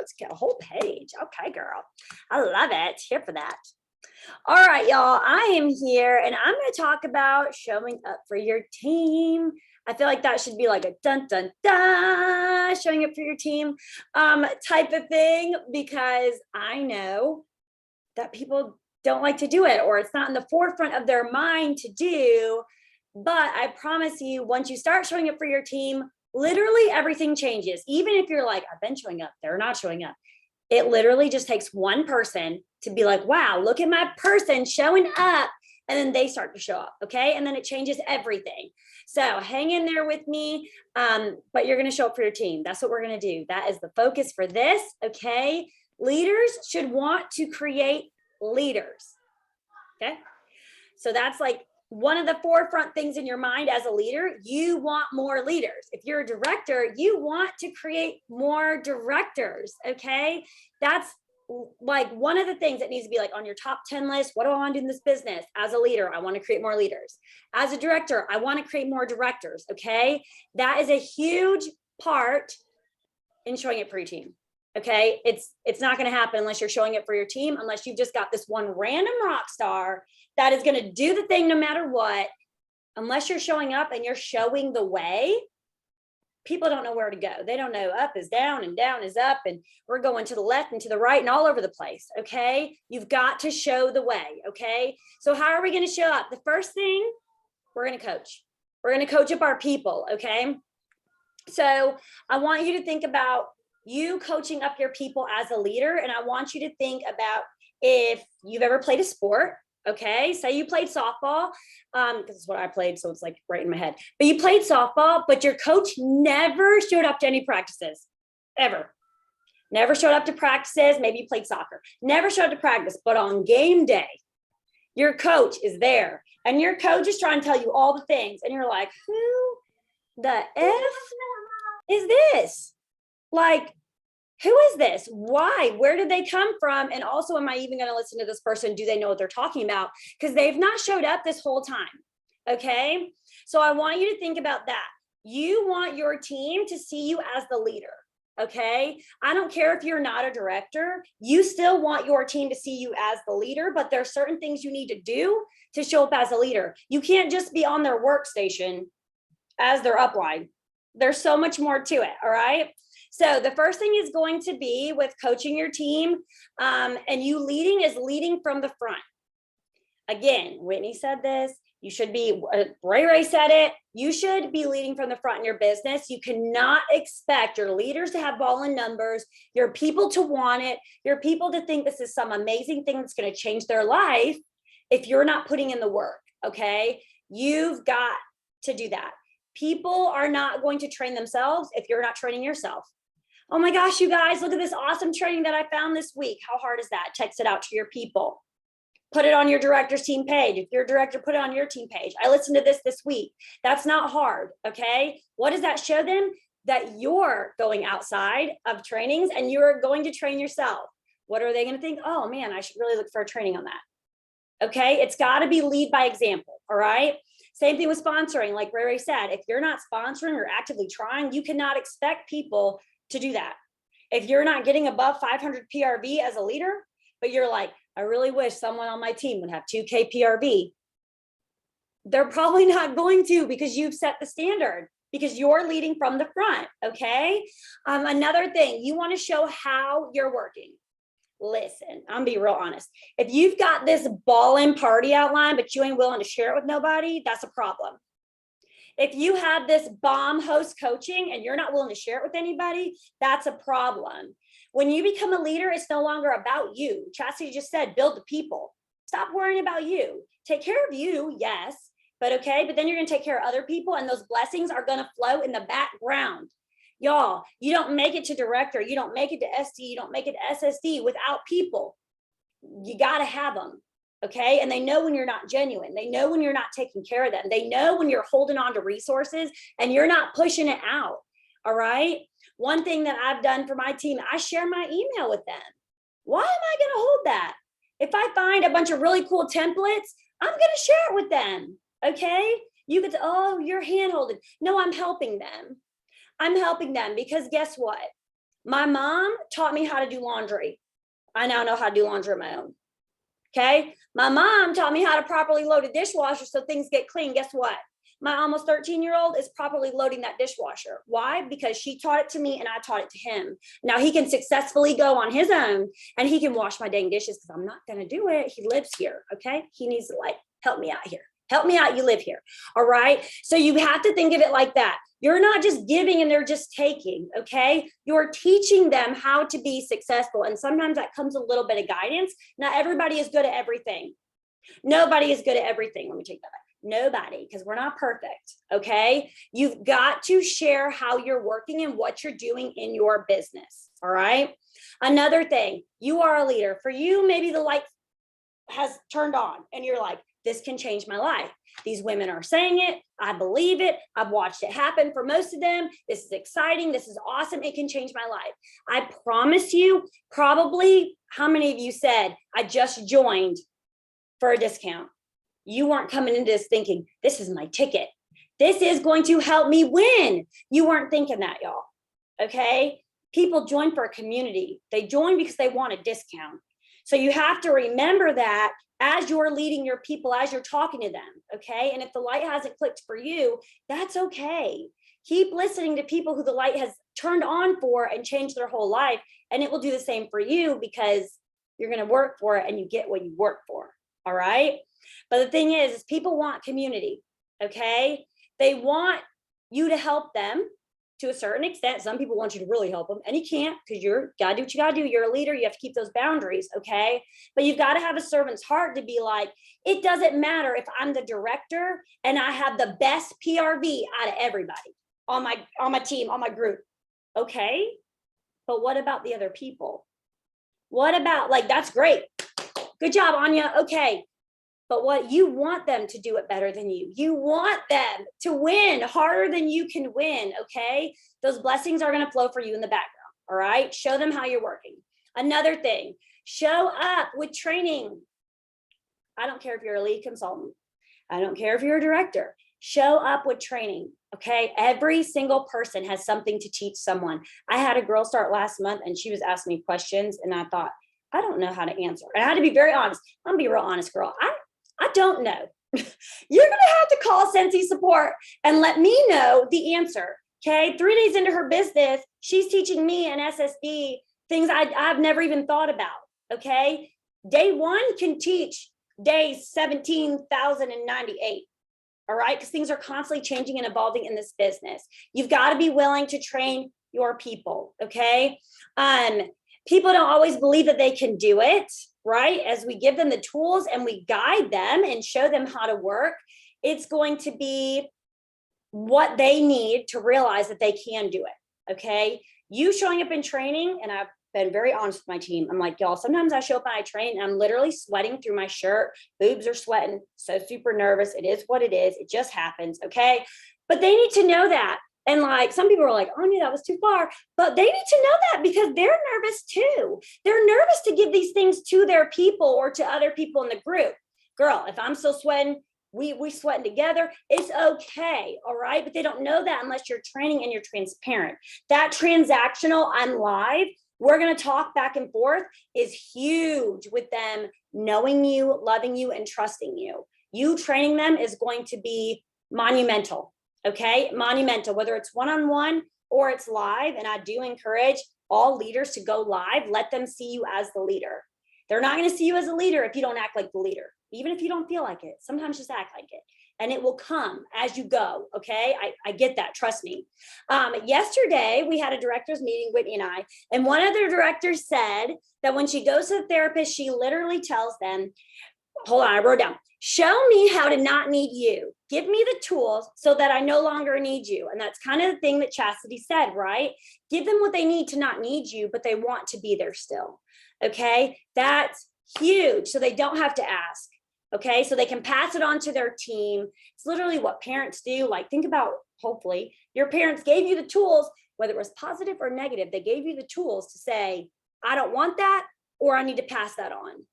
notes, get a whole page. Okay, girl. I love it. Here for that. All right, y'all. I am here and I'm going to talk about showing up for your team. I feel like that should be like a dun dun dun, showing up for your team type of thing, because I know that people don't like to do it, or it's not in the forefront of their mind to do. But I promise you, once you start showing up for your team, literally everything changes. Even if you're like, I've been showing up, they're not showing up. It literally just takes one person to be like, wow, look at my person showing up. And then they start to show up. Okay. And then it changes everything. So hang in there with me. But you're going to show up for your team. That's what we're going to do. That is the focus for this. Okay. Leaders should want to create leaders. Okay. So that's like one of the forefront things in your mind as a leader. You want more leaders. If you're a director, you want to create more directors. Okay. That's like one of the things that needs to be like on your top 10 list. What do I want to do in this business? As a leader, I want to create more leaders. As a director, I want to create more directors. Okay. That is a huge part in showing it for your team. Okay. It's not going to happen unless you're showing it for your team, unless you've just got this one random rock star that is going to do the thing no matter what. Unless you're showing up and you're showing the way, people don't know where to go. They don't know up is down and down is up, and we're going to the left and to the right and all over the place. Okay. You've got to show the way. Okay. So how are we going to show up? The first thing, we're going to coach. We're going to coach up our people. Okay. So I want you to think about you coaching up your people as a leader. And I want you to think about if you've ever played a sport. Okay, say you played softball, because it's what I played, so it's like right in my head. But you played softball, but your coach never showed up to any practices, ever. Never showed up to practices. Maybe you played soccer. Never showed up to practice, but on game day, your coach is there, and your coach is trying to tell you all the things, and you're like, who the F is this? Like, who is this? Why? Where did they come from? And also, am I even going to listen to this person? Do they know what they're talking about? Because they've not showed up this whole time. Okay. So I want you to think about that. You want your team to see you as the leader. Okay. I don't care if you're not a director, you still want your team to see you as the leader, but there are certain things you need to do to show up as a leader. You can't just be on their workstation as their upline. There's so much more to it. All right. So the first thing is going to be with coaching your team, and you leading is leading from the front. Again, Whitney said this, you should be, Ray said it, you should be leading from the front in your business. You cannot expect your leaders to have ball and numbers, your people to want it, your people to think this is some amazing thing that's going to change their life if you're not putting in the work. Okay. You've got to do that. People are not going to train themselves if you're not training yourself. Oh my gosh, you guys, look at this awesome training that I found this week. How hard is that? Text it out to your people. Put it on your director's team page. If you're a director, put it on your team page. I listened to this week. That's not hard, okay? What does that show them? That you're going outside of trainings and you're going to train yourself. What are they going to think? Oh man, I should really look for a training on that. Okay, it's got to be lead by example, all right? Same thing with sponsoring. Like Ray said, if you're not sponsoring or actively trying, you cannot expect people to do that. If you're not getting above 500 PRV as a leader, but you're like, I really wish someone on my team would have 2K PRV. They're probably not going to, because you've set the standard, because you're leading from the front. Okay. Another thing, you want to show how you're working. Listen, I'm gonna be real honest. If you've got this ball-in party outline, but you ain't willing to share it with nobody, that's a problem. If you have this bomb host coaching and you're not willing to share it with anybody, that's a problem. When you become a leader, it's no longer about you. Chastity just said, build the people. Stop worrying about you. Take care of you, yes, but okay. But then you're going to take care of other people, and those blessings are going to flow in the background. Y'all, you don't make it to director. You don't make it to SD. You don't make it to SSD without people. You got to have them. Okay. And they know when you're not genuine. They know when you're not taking care of them. They know when you're holding on to resources and you're not pushing it out. All right. One thing that I've done for my team, I share my email with them. Why am I going to hold that? If I find a bunch of really cool templates, I'm going to share it with them. Okay. You could say, oh, you're hand holding. No, I'm helping them. I'm helping them because guess what? My mom taught me how to do laundry. I now know how to do laundry on my own. Okay. My mom taught me how to properly load a dishwasher so things get clean. Guess what? My almost 13-year-old is properly loading that dishwasher. Why? Because she taught it to me and I taught it to him. Now he can successfully go on his own and he can wash my dang dishes because I'm not going to do it. He lives here. Okay. He needs to like help me out here. Help me out. You live here. All right. So you have to think of it like that. You're not just giving and they're just taking. Okay. You're teaching them how to be successful. And sometimes that comes a little bit of guidance. Not everybody is good at everything. Nobody is good at everything. Let me take that back. Nobody, because we're not perfect. Okay. You've got to share how you're working and what you're doing in your business. All right. Another thing, you are a leader. For you, maybe the light has turned on and you're like, this can change my life. These women are saying it. I believe it. I've watched it happen for most of them. This is exciting. This is awesome. It can change my life. I promise you, probably, how many of you said, I just joined for a discount? You weren't coming into this thinking, this is my ticket. This is going to help me win. You weren't thinking that, y'all. Okay. People join for a community. They join because they want a discount. So you have to remember that as you're leading your people, as you're talking to them. Okay. And if the light hasn't clicked for you, that's okay. Keep listening to people who the light has turned on for and changed their whole life. And it will do the same for you because you're going to work for it and you get what you work for. All right. But the thing is people want community. Okay. They want you to help them to a certain extent. Some people want you to really help them and you can't because you're gotta do what you gotta do. You're a leader. You have to keep those boundaries. Okay. But you've got to have a servant's heart to be like, it doesn't matter if I'm the director and I have the best PRV out of everybody on my team, on my group. Okay. But what about the other people? What about like, that's great. Good job, Anya. Okay. But what you want them to do it better than you. You want them to win harder than you can win. Okay. Those blessings are going to flow for you in the background. All right. Show them how you're working. Another thing, show up with training. I don't care if you're a lead consultant. I don't care if you're a director. Show up with training. Okay. Every single person has something to teach someone. I had a girl start last month and she was asking me questions and I thought, I don't know how to answer. And I had to be very honest. I'm gonna be real honest, girl. I don't know. You're going to have to call Sensi support and let me know the answer. Okay. 3 days into her business, she's teaching me an SSD, things I've never even thought about. Okay. Day one can teach day 17,098. All right. Because things are constantly changing and evolving in this business. You've got to be willing to train your people. Okay. People don't always believe that they can do it, right? As we give them the tools and we guide them and show them how to work, it's going to be what they need to realize that they can do it. Okay. You showing up in training, and I've been very honest with my team. I'm like, y'all, sometimes I show up and I train and I'm literally sweating through my shirt. Boobs are sweating. So super nervous. It is what it is. It just happens. Okay. But they need to know that. And like some people are like, oh, yeah, that was too far. But they need to know that because they're nervous too. They're nervous to give these things to their people or to other people in the group. Girl, if I'm still sweating, we sweating together, it's okay. All right. But they don't know that unless you're training and you're transparent. That transactional, I'm live, we're going to talk back and forth is huge with them knowing you, loving you, and trusting you. You training them is going to be monumental. Okay, monumental, whether it's one-on-one or it's live. And I do encourage all leaders to go live. Let them see you as the leader. They're not going to see you as a leader if you don't act like the leader, even if you don't feel like it. Sometimes just act like it and it will come as you go. Okay, I get that. Trust me. Yesterday, we had a director's meeting, Whitney and I, and one of the directors said that when she goes to the therapist, she literally tells them, hold on, I wrote down, show me how to not need you. Give me the tools so that I no longer need you. And that's kind of the thing that Chastity said, right? Give them what they need to not need you, but they want to be there still. Okay. That's huge. So they don't have to ask. Okay. So they can pass it on to their team. It's literally what parents do. Like think about, hopefully your parents gave you the tools, whether it was positive or negative, they gave you the tools to say, I don't want that, or I need to pass that on.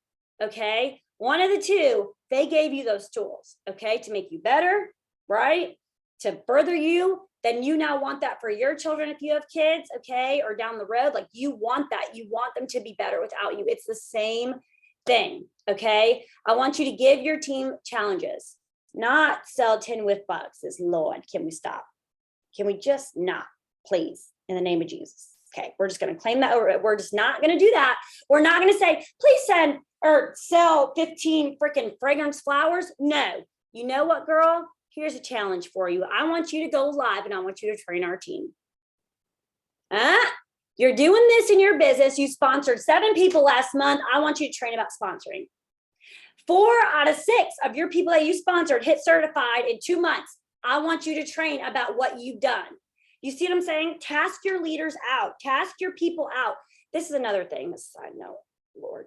Okay. One of the two, they gave you those tools, okay, to make you better, right? To further you then you now want that for your children if you have kids, okay, or down the road. Like you want that. You want them to be better without you. It's the same thing, okay? I want you to give your team challenges, not sell 10 whiff boxes. Lord, can we stop? Can we just not, please, in the name of Jesus? Okay, we're just going to claim that over. We're just not going to do that. We're not going to say, please send or sell 15 freaking fragrance flowers. No. You know what, girl? Here's a challenge for you. I want you to go live and I want you to train our team. You're doing this in your business. You sponsored 7 people last month. I want you to train about sponsoring. 4 out of 6 of your people that you sponsored hit certified in 2 months. I want you to train about what you've done. You see what I'm saying? Task your leaders out. Task your people out. This is another thing. This side note, Lord.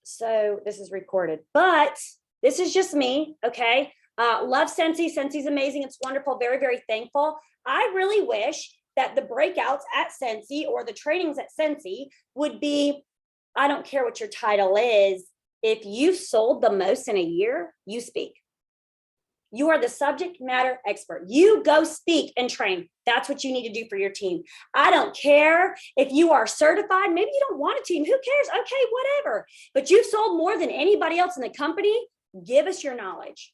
So this is recorded, but this is just me. Okay. Love Scentsy. Scensy's amazing. It's wonderful. Very, very thankful. I really wish that the breakouts at Scentsy or the trainings at Scentsy would be, I don't care what your title is. If you've sold the most in a year, you speak. You are the subject matter expert. You go speak and train. That's what you need to do for your team. I don't care if you are certified. Maybe you don't want a team. Who cares? Okay, whatever. But you've sold more than anybody else in the company. Give us your knowledge.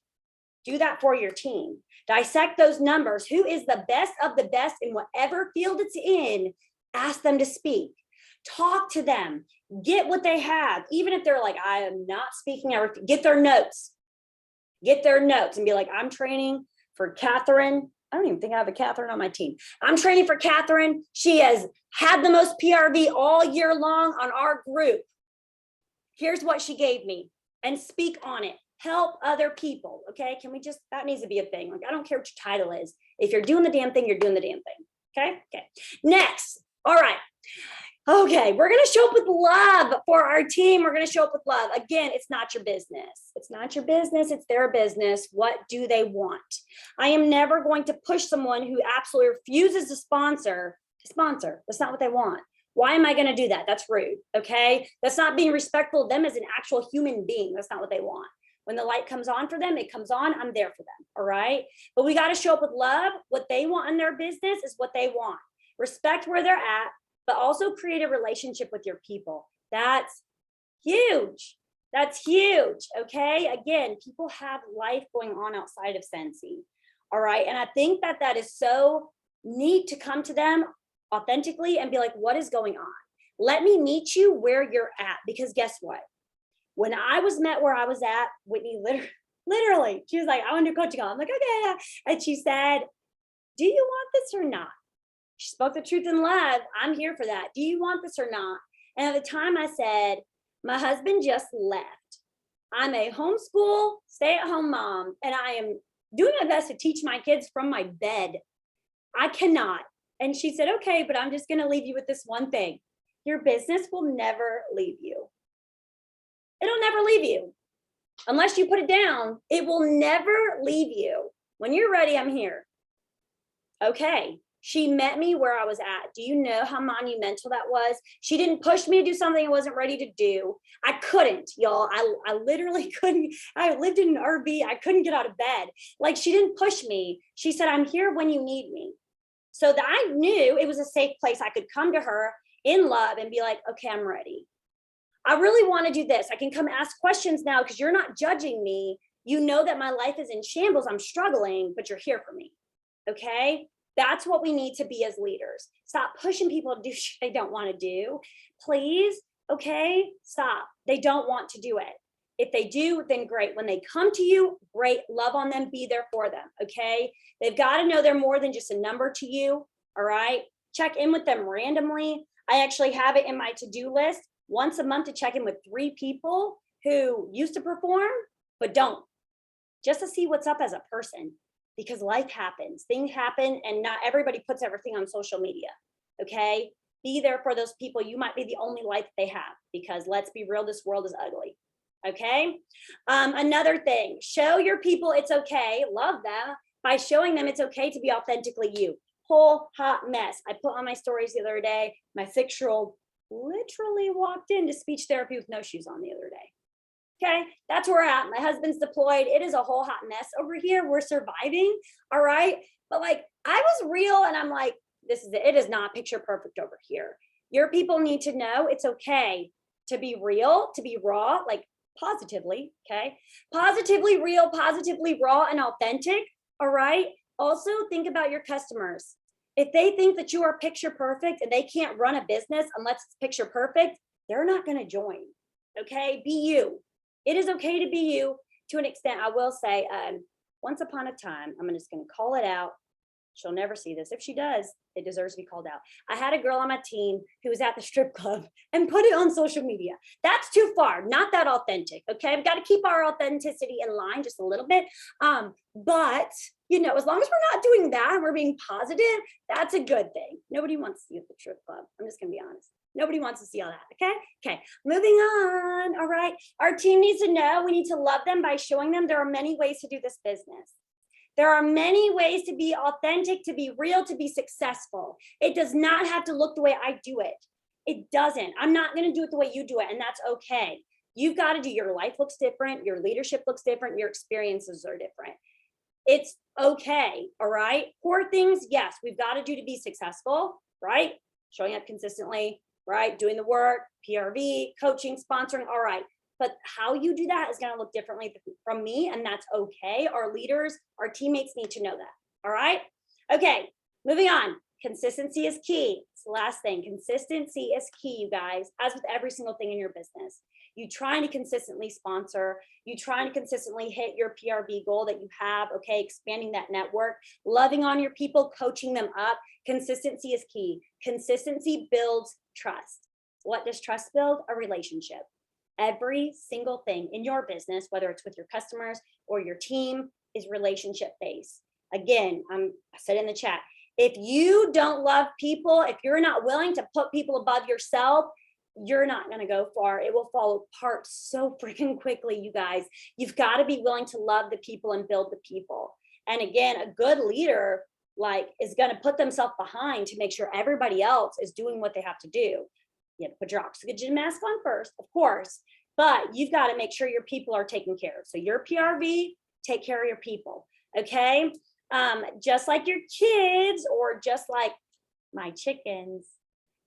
Do that for your team. Dissect those numbers. Who is the best of the best in whatever field it's in? Ask them to speak. Talk to them. Get what they have. Even if they're like, I am not speaking. Get their notes. Get their notes and be like, I'm training for Catherine. I don't even think I have a Catherine on my team. I'm training for Catherine. She has had the most PRV all year long on our group. Here's what she gave me, and speak on it. Help other people. Okay. Can we just, that needs to be a thing. Like, I don't care what your title is. If you're doing the damn thing, you're doing the damn thing. Okay. Okay. Next. All right. Okay, we're going to show up with love for our team. We're going to show up with love. Again, it's not your business. It's not your business. It's their business. What do they want? I am never going to push someone who absolutely refuses to sponsor. That's not what they want. Why am I going to do that? That's rude. Okay, that's not being respectful of them as an actual human being. That's not what they want. When the light comes on for them, it comes on. I'm there for them. All right, but we got to show up with love. What they want in their business is what they want. Respect where they're at, but also create a relationship with your people. That's huge. That's huge. Okay. Again, people have life going on outside of Scentsy. All right. And I think that that is so neat to come to them authentically and be like, what is going on? Let me meet you where you're at. Because guess what? When I was met where I was at, Whitney literally, she was like, I want to do coaching. I'm like, okay. Yeah. And she said, do you want this or not? She spoke the truth in love. I'm here for that. Do you want this or not? And at the time I said, my husband just left. I'm a homeschool, stay-at-home mom, and I am doing my best to teach my kids from my bed. I cannot. And she said, okay, but I'm just going to leave you with this one thing. Your business will never leave you. It'll never leave you. Unless you put it down, it will never leave you. When you're ready, I'm here. Okay. She met me where I was at. Do you know how monumental that was? She didn't push me to do something I wasn't ready to do. I couldn't, y'all. I literally couldn't. I lived in an RV. I couldn't get out of bed. Like, she didn't push me. She said, I'm here when you need me. So that I knew it was a safe place. I could come to her in love and be like, okay, I'm ready. I really want to do this. I can come ask questions now because you're not judging me. You know that my life is in shambles. I'm struggling, but you're here for me. Okay. That's what we need to be as leaders. Stop pushing people to do shit they don't want to do. Please, okay, stop. They don't want to do it. If they do, then great. When they come to you, great. Love on them. Be there for them, okay? They've got to know they're more than just a number to you, all right? Check in with them randomly. I actually have it in my to-do list once a month to check in with 3 people who used to perform but don't, just to see what's up as a person. Because life happens, things happen, and not everybody puts everything on social media, okay? Be there for those people. You might be the only life they have, because let's be real, this world is ugly, okay? Another thing, show your people it's okay, love them, by showing them it's okay to be authentically you. Whole hot mess. I put on my stories the other day, my 6-year-old literally walked into speech therapy with no shoes on the other day. Okay, that's where we're at. My husband's deployed. It is a whole hot mess over here. We're surviving. All right. But like, I was real and I'm like, this is it. It is not picture perfect over here. Your people need to know it's okay to be real, to be raw, like positively, okay? Positively real, positively raw and authentic, all right? Also think about your customers. If they think that you are picture perfect and they can't run a business unless it's picture perfect, they're not going to join. Okay? Be you. It is okay to be you to an extent. I will say, once upon a time, I'm just going to call it out. She'll never see this. If she does, it deserves to be called out. I had a girl on my team who was at the strip club and put it on social media. That's too far, not that authentic. Okay. I've got to keep our authenticity in line just a little bit. But you know, as long as we're not doing that and we're being positive, that's a good thing. Nobody wants to see you at the strip club. I'm just gonna be honest. Nobody wants to see all that. Okay. Okay. Moving on. All right. Our team needs to know we need to love them by showing them there are many ways to do this business. There are many ways to be authentic, to be real, to be successful. It does not have to look the way I do it. It doesn't. I'm not going to do it the way you do it, and that's okay. You've got to do, your life looks different, your leadership looks different, your experiences are different. It's okay, all right? Core things, yes, we've got to do to be successful, right? Showing up consistently, right? Doing the work, PRV, coaching, sponsoring, all right. But how you do that is going to look differently from me, and that's okay. Our leaders, our teammates need to know that. All right. Okay. Moving on. Consistency is key. It's the last thing. Consistency is key, you guys, as with every single thing in your business. You trying to consistently sponsor, you trying to consistently hit your PRV goal that you have, okay, expanding that network, loving on your people, coaching them up. Consistency is key. Consistency builds trust. What does trust build? A relationship. Every single thing in your business, whether it's with your customers or your team, is relationship based. Again, I said in the chat, if you don't love people, if you're not willing to put people above yourself, you're not going to go far. It will fall apart so freaking quickly, you guys. You've got to be willing to love the people and build the people. And again, a good leader is going to put themselves behind to make sure everybody else is doing what they have to do. You have to put your oxygen mask on first, of course, but you've got to make sure your people are taken care of. So your PRV, take care of your people, okay? Just like your kids, or just like my chickens,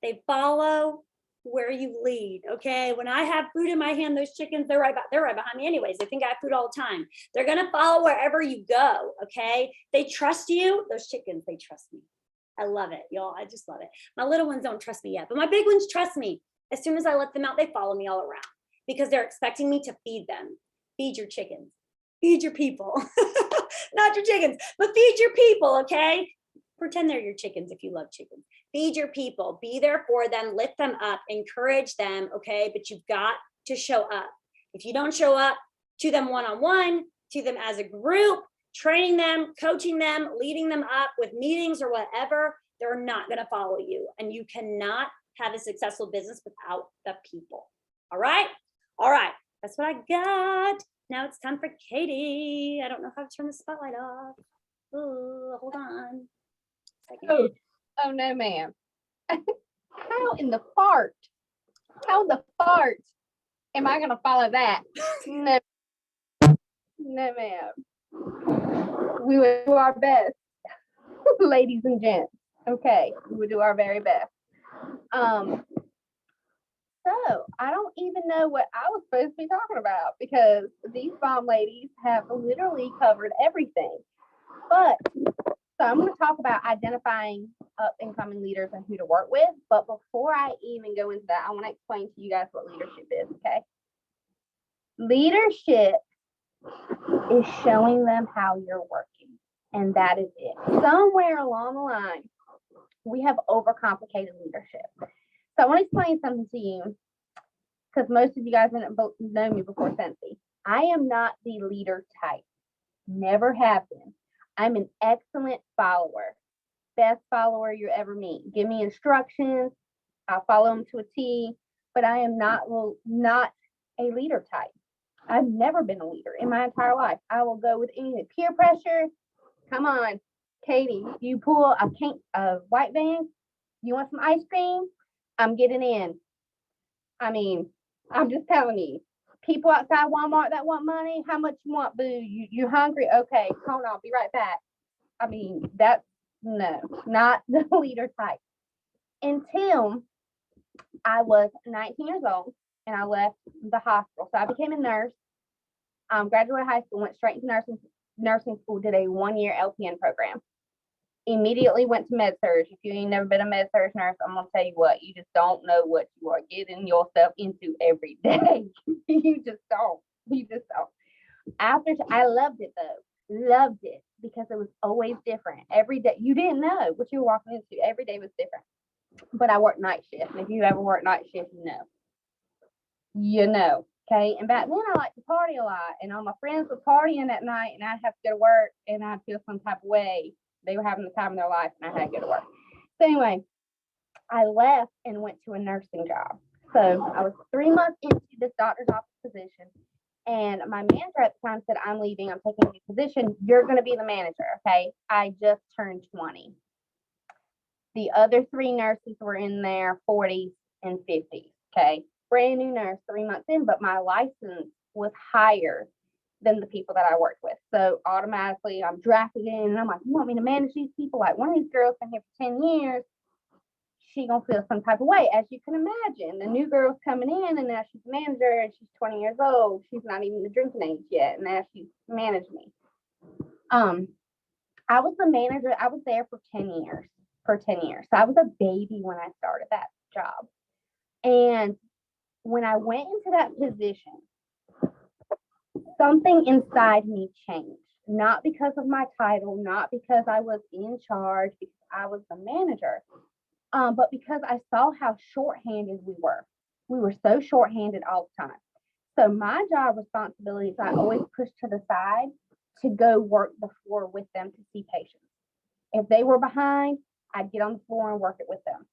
they follow where you lead, okay? When I have food in my hand, those chickens, they're right behind me anyways. They think I have food all the time. They're gonna follow wherever you go, okay? They trust you. Those chickens, they trust me. I love it, y'all. I just love it. My little ones don't trust me yet, but my big ones trust me. As soon as I let them out, they follow me all around because they're expecting me to feed them. Feed your chickens. Feed your people. Not your chickens, but feed your people, okay? Pretend they're your chickens if you love chickens. Feed your people. Be there for them. Lift them up. Encourage them, okay? But you've got to show up. If you don't show up to them one-on-one, to them as a group, training them, coaching them, leading them up with meetings or whatever, they're not going to follow you. And you cannot have a successful business without the people. All right? All right. That's what I got. Now it's time for Katie. I don't know how to turn the spotlight off. Ooh, hold on. Oh no, ma'am. How in the fart am I going to follow that? No, ma'am. We will do our best, ladies and gents. Okay, we will do our very best. So I don't even know what I was supposed to be talking about because these bomb ladies have literally covered everything. But so I'm going to talk about identifying up and coming leaders and who to work with. But before I even go into that, I want to explain to you guys what leadership is, okay? Leadership is showing them how you're working. And that is it. Somewhere along the line, we have overcomplicated leadership. So I want to explain something to you because most of you guys didn't know me before Sensi. I am not the leader type. Never have been. I'm an excellent follower. Best follower you ever meet. Give me instructions. I'll follow them to a T, but I am not a leader type. I've never been a leader in my entire life. I will go with anything. Peer pressure. Come on, Katie, you pull a white van, you want some ice cream? I'm getting in. I mean, I'm just telling you. People outside Walmart that want money, how much you want, boo? You hungry? Okay, hold on, be right back. I mean, that's no, not the leader type. Until I was 19 years old and I left the hospital. So I became a nurse, graduated high school, went straight into nursing school, did a 1-year LPN program. Immediately went to med surg. If you ain't never been a med surg nurse, I'm gonna tell you what, you just don't know what you are getting yourself into every day. You just don't. You just don't. I loved it though. Loved it because it was always different. Every day you didn't know what you were walking into. Every day was different. But I worked night shift. And if you ever work night shift, you know. You know. Okay. And back then I liked to party a lot. And all my friends were partying at night and I'd have to go to work and I'd feel some type of way. They were having the time of their life and I had to go to work. So anyway, I left and went to a nursing job. So I was 3 months into this doctor's office position. And my manager at the time said, I'm leaving. I'm taking a new position. You're going to be the manager. Okay. I just turned 20. The other 3 nurses were in their 40s and 50s. Okay. Brand new nurse, 3 months in, but my license was higher than the people that I worked with. So automatically I'm drafted in and I'm like, you want me to manage these people? Like one of these girls been here for 10 years. She gonna feel some type of way, as you can imagine. The new girl's coming in and now she's a manager and she's 20 years old. She's not even the drinking age yet. And now she's managed me. I was the manager. I was there for 10 years. So I was a baby when I started that job. And when I went into that position, something inside me changed. Not because of my title, not because I was in charge, because I was the manager, but because I saw how shorthanded we were. We were so shorthanded all the time. So my job responsibilities, I always pushed to the side to go work the floor with them to see patients. If they were behind, I'd get on the floor and work it with them.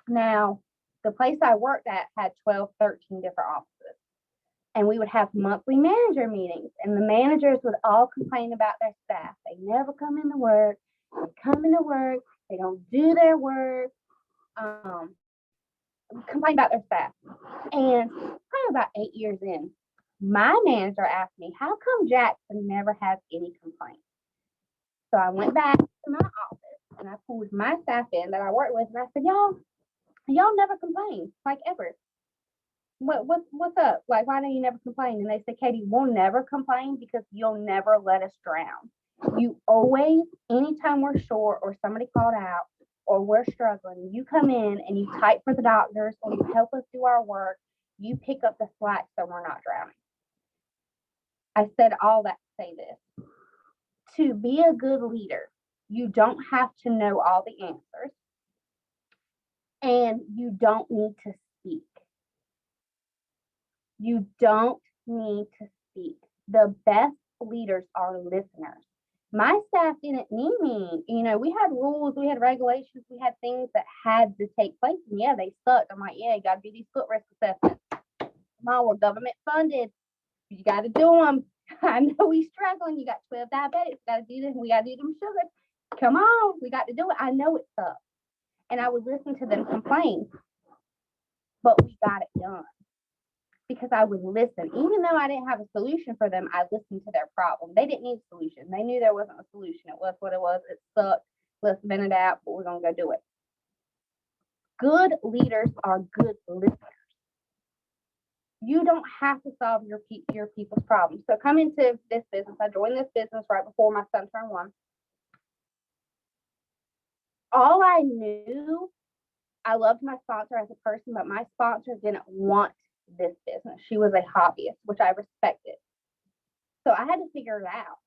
Now, the place I worked at had 12, 13 different offices. And we would have monthly manager meetings. And the managers would all complain about their staff. They never come into work. They come into work. They don't do their work. Complain about their staff. And probably about 8 years in, my manager asked me, how come Jackson never has any complaints? So I went back to my office and I pulled my staff in that I worked with and I said, y'all never complain, like ever. What's up? Like, why do you never complain? And they said, Katie, we'll never complain because you'll never let us drown. You always, anytime we're short or somebody called out or we're struggling, you come in and you type for the doctors or you help us do our work. You pick up the slack so we're not drowning. I said all that to say this. To be a good leader, you don't have to know all the answers and you don't need to speak. You don't need to speak. The best leaders are listeners. My staff didn't need me. We had rules, we had regulations, we had things that had to take place. And yeah, they sucked. I'm like, yeah, you got to do these foot risk assessments. Come on, we're government funded. You got to do them. I know we struggling. You got 12 diabetics. Got to do this. We got to do them sugars. Come on, we got to do it. I know it sucks. And I would listen to them complain, but we got it done. Because I would listen. Even though I didn't have a solution for them, I listened to their problem. They didn't need a solution. They knew there wasn't a solution. It was what it was. It sucked. Let's vent it out, but we're going to go do it. Good leaders are good listeners. You don't have to solve your people's problems. So come into this business. I joined this business right before my son turned 1. All I knew, I loved my sponsor as a person, but my sponsor didn't want this business. She was a hobbyist, which I respected. So I had to figure it out.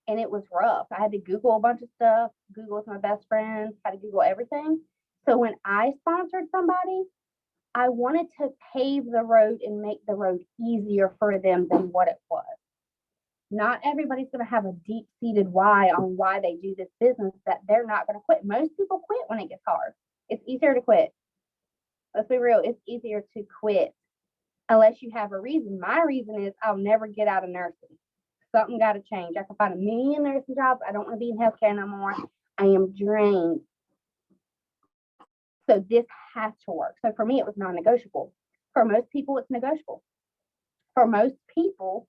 And it was rough. I had to Google a bunch of stuff. Google was my best friend. Had to Google everything. So when I sponsored somebody, I wanted to pave the road and make the road easier for them than what it was. Not everybody's going to have a deep-seated why on why they do this business that they're not going to quit. Most people quit when it gets hard. It's easier to quit. Let's be real. It's easier to quit unless you have a reason. My reason is I'll never get out of nursing. Something got to change. I can find a million nursing jobs. I don't want to be in healthcare no more. I am drained. So this has to work. So for me, it was non-negotiable. For most people, it's negotiable. For most people,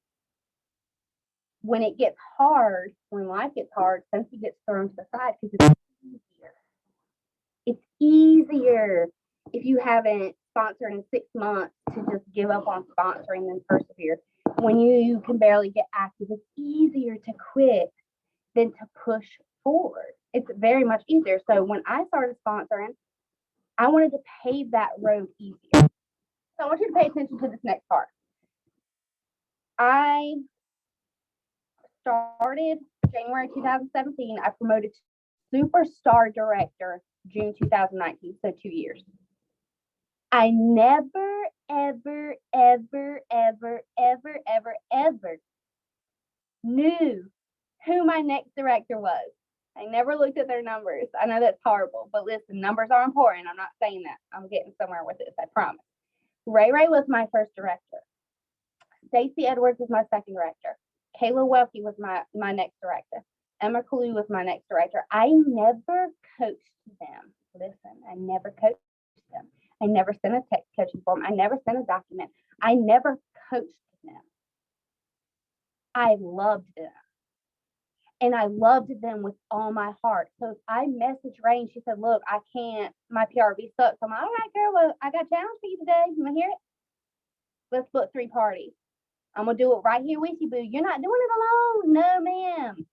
when it gets hard, when life gets hard, Cynthia gets thrown to the side because it's easier. It's easier if you haven't sponsored in 6 months to just give up on sponsoring than persevere. When you can barely get active, it's easier to quit than to push forward. It's very much easier. So when I started sponsoring, I wanted to pave that road easier. So I want you to pay attention to this next part. I started January 2017. I promoted to superstar director June 2019, so 2 years. I never, ever, ever, ever, ever, ever, ever knew who my next director was. I never looked at their numbers. I know that's horrible, but listen, numbers are important. I'm not saying that. I'm getting somewhere with this, I promise. Ray Ray was my first director. Stacey Edwards was my second director. Kayla Welke was my next director. Emma Kalu was my next director. I never coached them. Listen, I never coached them. I never sent a text coaching form. I never sent a document. I never coached them. I loved them. And I loved them with all my heart. So if I messaged Ray and she said, look, I can't, my PRV sucks. I'm like, all right, girl, well, I got a challenge for you today. You want to hear it? Let's book 3 parties. I'm going to do it right here with you, boo. You're not doing it alone. No, ma'am.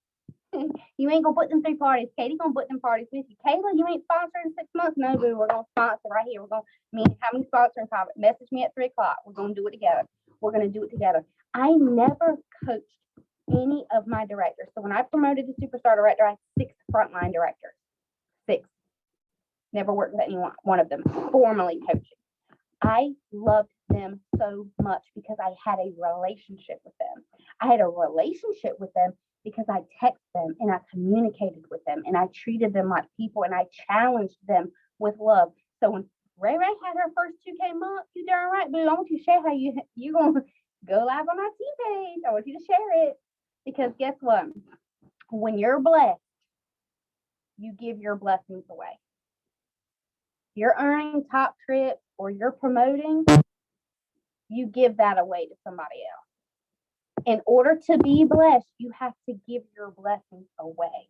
You ain't going to put them 3 parties. Katie's going to put them parties with you. Kayla, you ain't sponsoring in 6 months. No, boo. We're going to sponsor right here. We're going to have me sponsoring private. Message me at 3 o'clock. We're going to do it together. We're going to do it together. I never coached any of my directors. So when I promoted to superstar director, I had 6 frontline directors. 6. Never worked with any one of them formally coaching. I loved them so much because I had a relationship with them. I had a relationship with them because I texted them and I communicated with them and I treated them like people and I challenged them with love. So when Ray Ray had her first 2K month, you darn right, boo. I want you to share how you're going to go live on my team page. I want you to share it. Because guess what? When you're blessed, you give your blessings away. You're earning top trips or you're promoting, you give that away to somebody else. In order to be blessed, you have to give your blessings away.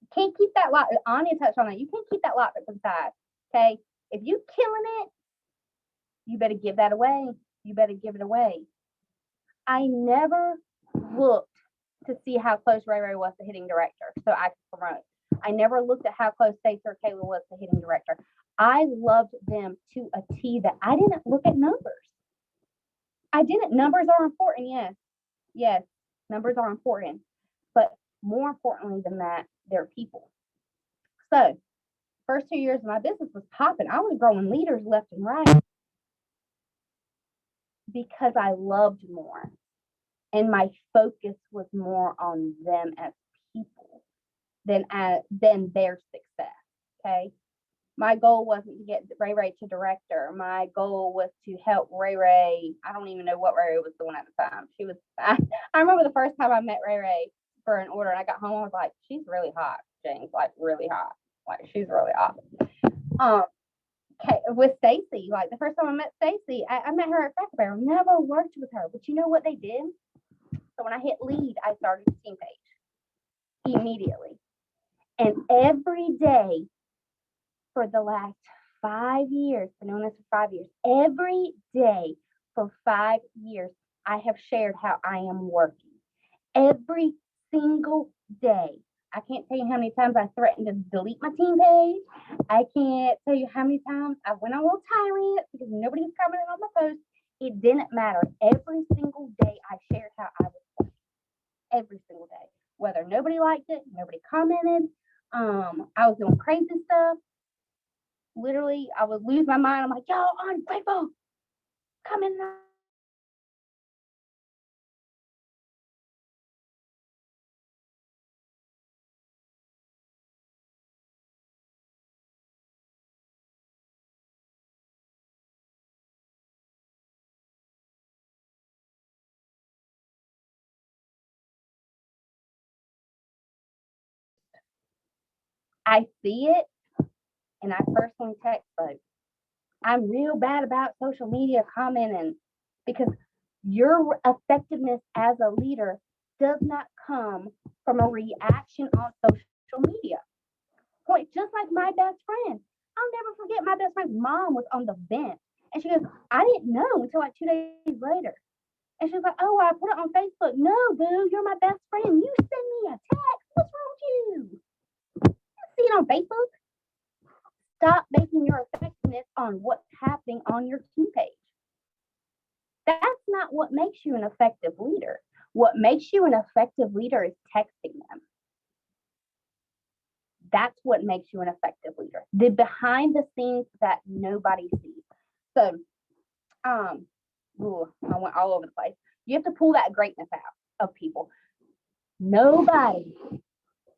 You can't keep that locked. Anya touched on that. You can't keep that locked up inside. Okay? If you're killing it, you better give that away. You better give it away. I never looked to see how close Ray Ray was to hitting director so I could promote. I never looked at how close Stacey or Kayla was to hitting director. I loved them to a T that I didn't look at numbers. I didn't. Numbers are important, yes. Yes, numbers are important. But more importantly than that, they're people. So, first 2 years of my business was popping. I was growing leaders left and right because I loved more. And my focus was more on them as people than their success. Okay. My goal wasn't to get Ray Ray to director. My goal was to help Ray Ray. I don't even know what Ray Ray was doing at the time. I remember the first time I met Ray Ray for an order and I got home, I was like, she's really hot, James, like really hot. Like she's really awesome. With Stacey, like the first time I met Stacey, I met her at Cracker Barrel. Never worked with her, but you know what they did? So when I hit lead, I started the team page immediately. And every day for the last 5 years, been doing this for 5 years, every day for 5 years, I have shared how I am working. Every single day. I can't tell you how many times I threatened to delete my team page. I can't tell you how many times I went on a little tirade because nobody was commenting on my post. It didn't matter. Every single day I shared how I was working. Every single day. Whether nobody liked it, nobody commented. I was doing crazy stuff. Literally, I would lose my mind. I'm like, yo, I'm grateful. Come in now. I see it, and I personally text folks. I'm real bad about social media commenting because your effectiveness as a leader does not come from a reaction on social media. Point, just like my best friend. I'll never forget my best friend's mom was on the bench. And she goes, I didn't know until like 2 days later. And she was like, oh, I put it on Facebook. No, boo, you're my best friend. You send me a text. What's wrong with you? See it on Facebook. Stop basing your effectiveness on what's happening on your team page. That's not what makes you an effective leader. What makes you an effective leader is texting them. That's what makes you an effective leader. The behind the scenes that nobody sees. So, I went all over the place. You have to pull that greatness out of people. Nobody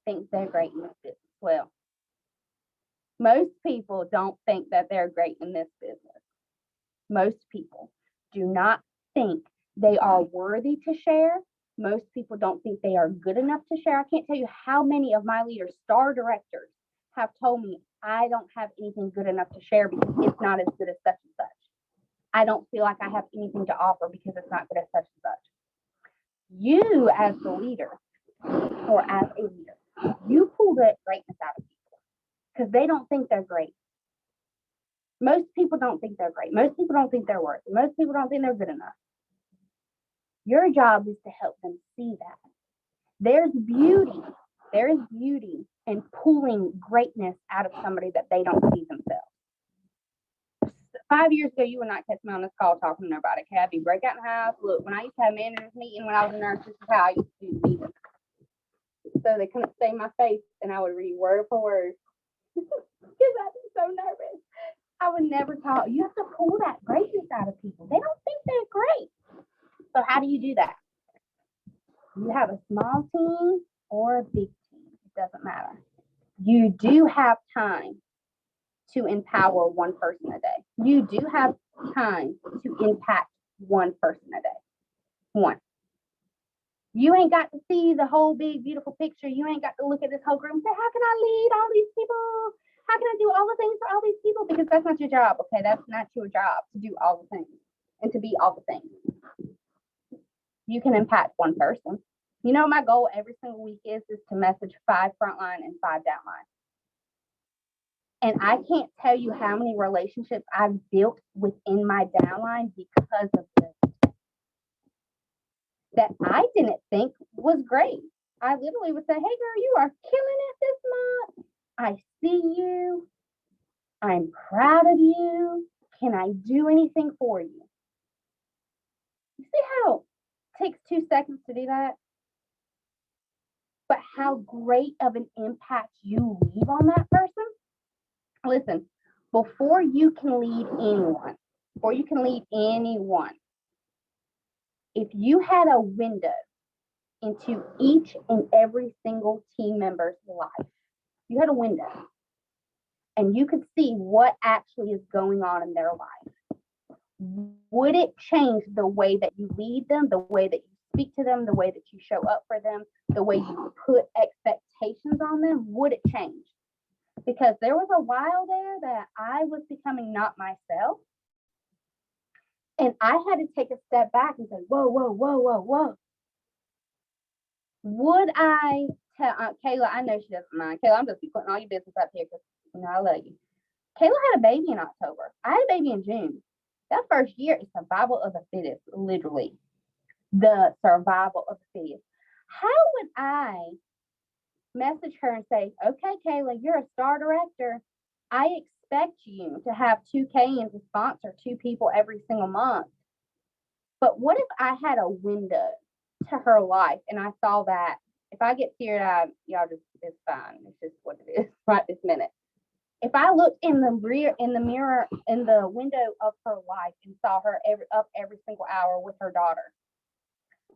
thinks they're great in this business. Well, most people don't think that they're great in this business. Most people do not think they are worthy to share. Most people don't think they are good enough to share. I can't tell you how many of my leaders, star directors, have told me I don't have anything good enough to share because it's not as good as such and such. I don't feel like I have anything to offer because it's not good as such and such. You as the leader or as a leader, you pull that greatness out of people because they don't think they're great. Most people don't think they're great. Most people don't think they're worthy. Most people don't think they're good enough. Your job is to help them see that. There is beauty in pulling greatness out of somebody that they don't see themselves. 5 years ago, you would not catch me on this call talking to nobody. Okay, I'd be break out in the house. Look, when I used to have managers meeting when I was a nurse, this is how I used to do the meetings. So they couldn't say my face, and I would read word for word because I'd be so nervous. I would never talk. You have to pull that greatness out of people. They don't think they're great. So how do you do that? You have a small team or a big team. It doesn't matter. You do have time to empower one person a day. You do have time to impact one person a day. One. You ain't got to see the whole big, beautiful picture. You ain't got to look at this whole group and say, how can I lead all these people? How can I do all the things for all these people? Because that's not your job, okay? That's not your job to do all the things and to be all the things. You can impact one person. You know, my goal every single week is to message 5 frontline and 5 downline. And I can't tell you how many relationships I've built within my downline because of this. That I didn't think was great. I literally would say, hey girl, you are killing it this month. I see you. I'm proud of you. Can I do anything for you? You see how it takes 2 seconds to do that? But how great of an impact you leave on that person? Listen, before you can lead anyone, if you had a window into each and every single team member's life, you had a window, and you could see what actually is going on in their life, would it change the way that you lead them, the way that you speak to them, the way that you show up for them, the way you put expectations on them? Would it change? Because there was a while there that I was becoming not myself. And I had to take a step back and say, whoa. Would I tell Kayla? I know she doesn't mind. Kayla, I'm just putting all your business up here because, I love you. Kayla had a baby in October. I had a baby in June. That first year is survival of the fittest, literally. The survival of the fittest. How would I message her and say, okay, Kayla, you're a star director. I expect you to have $2K and to sponsor 2 people every single month. But what if I had a window to her life and I saw that? If I get teary-eyed, y'all just, it's fine. It's just what it is right this minute. If I looked in the mirror, in the window of her life and saw her every single hour with her daughter,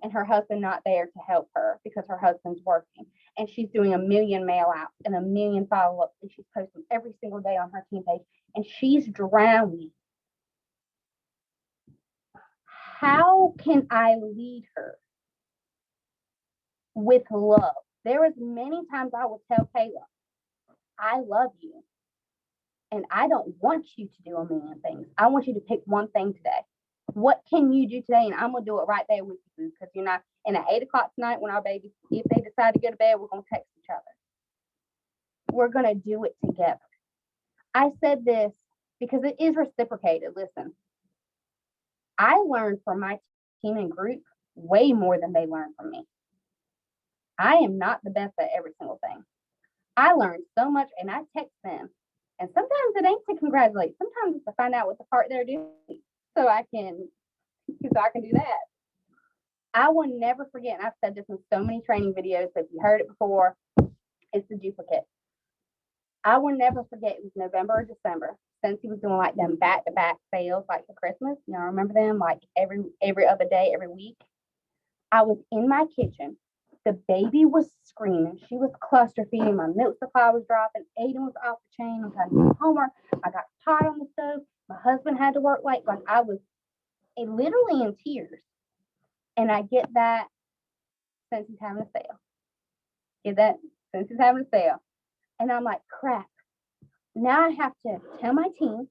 and her husband not there to help her because her husband's working, and she's doing 1 million mail outs and 1 million follow-ups, and she's posting every single day on her team page, and she's drowning. How can I lead her with love? There was many times I would tell Kayla, I love you, and I don't want you to do 1 million things. I want you to pick one thing today. What can you do today? And I'm going to do it right there with you, because you're not. And at 8 o'clock tonight, when our babies, if they decide to go to bed, we're going to text each other. We're going to do it together. I said this because it is reciprocated. Listen, I learned from my team and group way more than they learned from me. I am not the best at every single thing. I learned so much, and I text them. And sometimes it ain't to congratulate. Sometimes it's to find out what the part they're doing, so I can do that. I will never forget, and I've said this in so many training videos, so if you heard it before, it's the duplicate. I will never forget, it was November or December, since he was doing like them back-to-back sales, like for Christmas. You know, remember them, like every other day, every week. I was in my kitchen. The baby was screaming. She was cluster feeding. My milk supply was dropping. Aiden was off the chain. I was trying to do homework. I got pot on the stove. My husband had to work late. Like, I was literally in tears. And I get that since he's having a sale. And I'm like, crap. Now I have to tell my team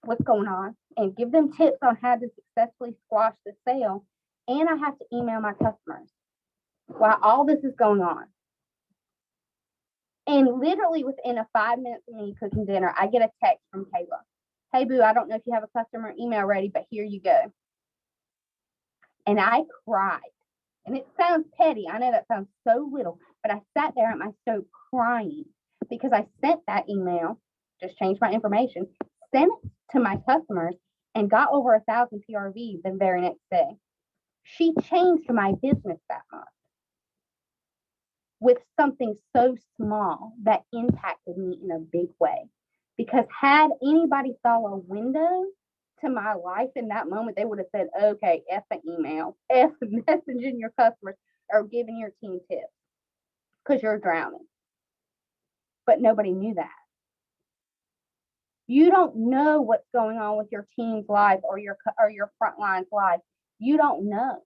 what's going on and give them tips on how to successfully squash the sale. And I have to email my customers while all this is going on. And literally within a 5 minutes of me cooking dinner, I get a text from Kayla. Hey, boo, I don't know if you have a customer email ready, but here you go. And I cried. And it sounds petty. I know that sounds so little, but I sat there at my stove crying because I sent that email, just changed my information, sent it to my customers, and got over 1,000 PRVs the very next day. She changed my business that much with something so small that impacted me in a big way. Because had anybody saw a window to my life in that moment, they would have said, okay, F the email, F messaging your customers, or giving your team tips because you're drowning. But nobody knew that. You don't know what's going on with your team's life or your frontline's life. You don't know.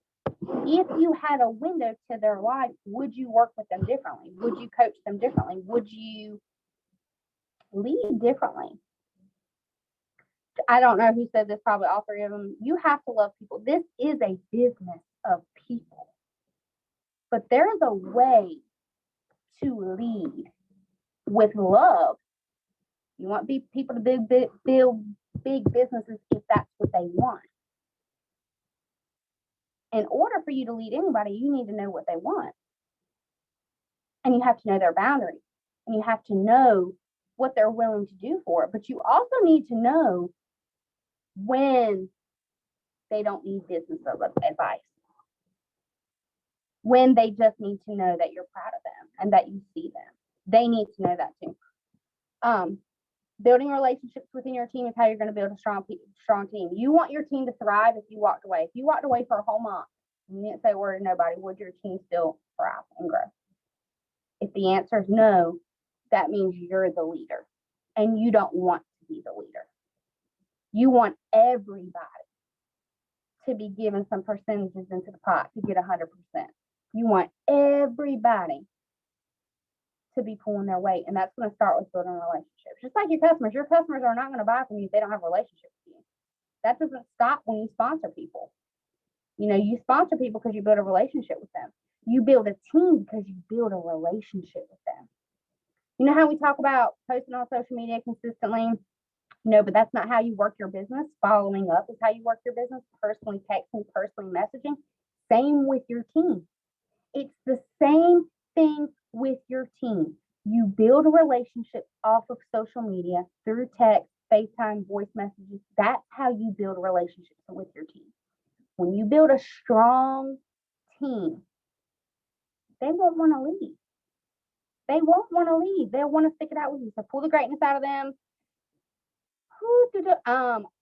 If you had a window to their life, would you work with them differently? Would you coach them differently? Would you lead differently? I don't know who said this, probably all three of them. You have to love people. This is a business of people. But there is a way to lead with love. You want people to build big businesses if that's what they want. In order for you to lead anybody, you need to know what they want. And you have to know their boundaries. And you have to know what they're willing to do for it. But you also need to know when they don't need business advice. When they just need to know that you're proud of them and that you see them. They need to know that too. Building relationships within your team is how you're going to build a strong team. You want your team to thrive if you walked away. If you walked away for a whole month and you didn't say a word to nobody, would your team still thrive and grow? If the answer is no, that means you're the leader and you don't want to be the leader. You want everybody to be given some percentages into the pot to get 100%. You want everybody to be pulling their weight. And that's going to start with building relationships. Just like your customers are not going to buy from you if they don't have a relationship with you. That doesn't stop when you sponsor people. You know, you sponsor people because you build a relationship with them. You build a team because you build a relationship with them. You know how we talk about posting on social media consistently? No, but that's not how you work your business. Following up is how you work your business. Personally texting, personally messaging. Same with your team. It's the same thing with your team. You build a relationship off of social media through text, FaceTime, voice messages. That's how you build a relationship with your team. When you build a strong team, they won't want to leave. They won't want to leave. They'll want to stick it out with you. So pull the greatness out of them.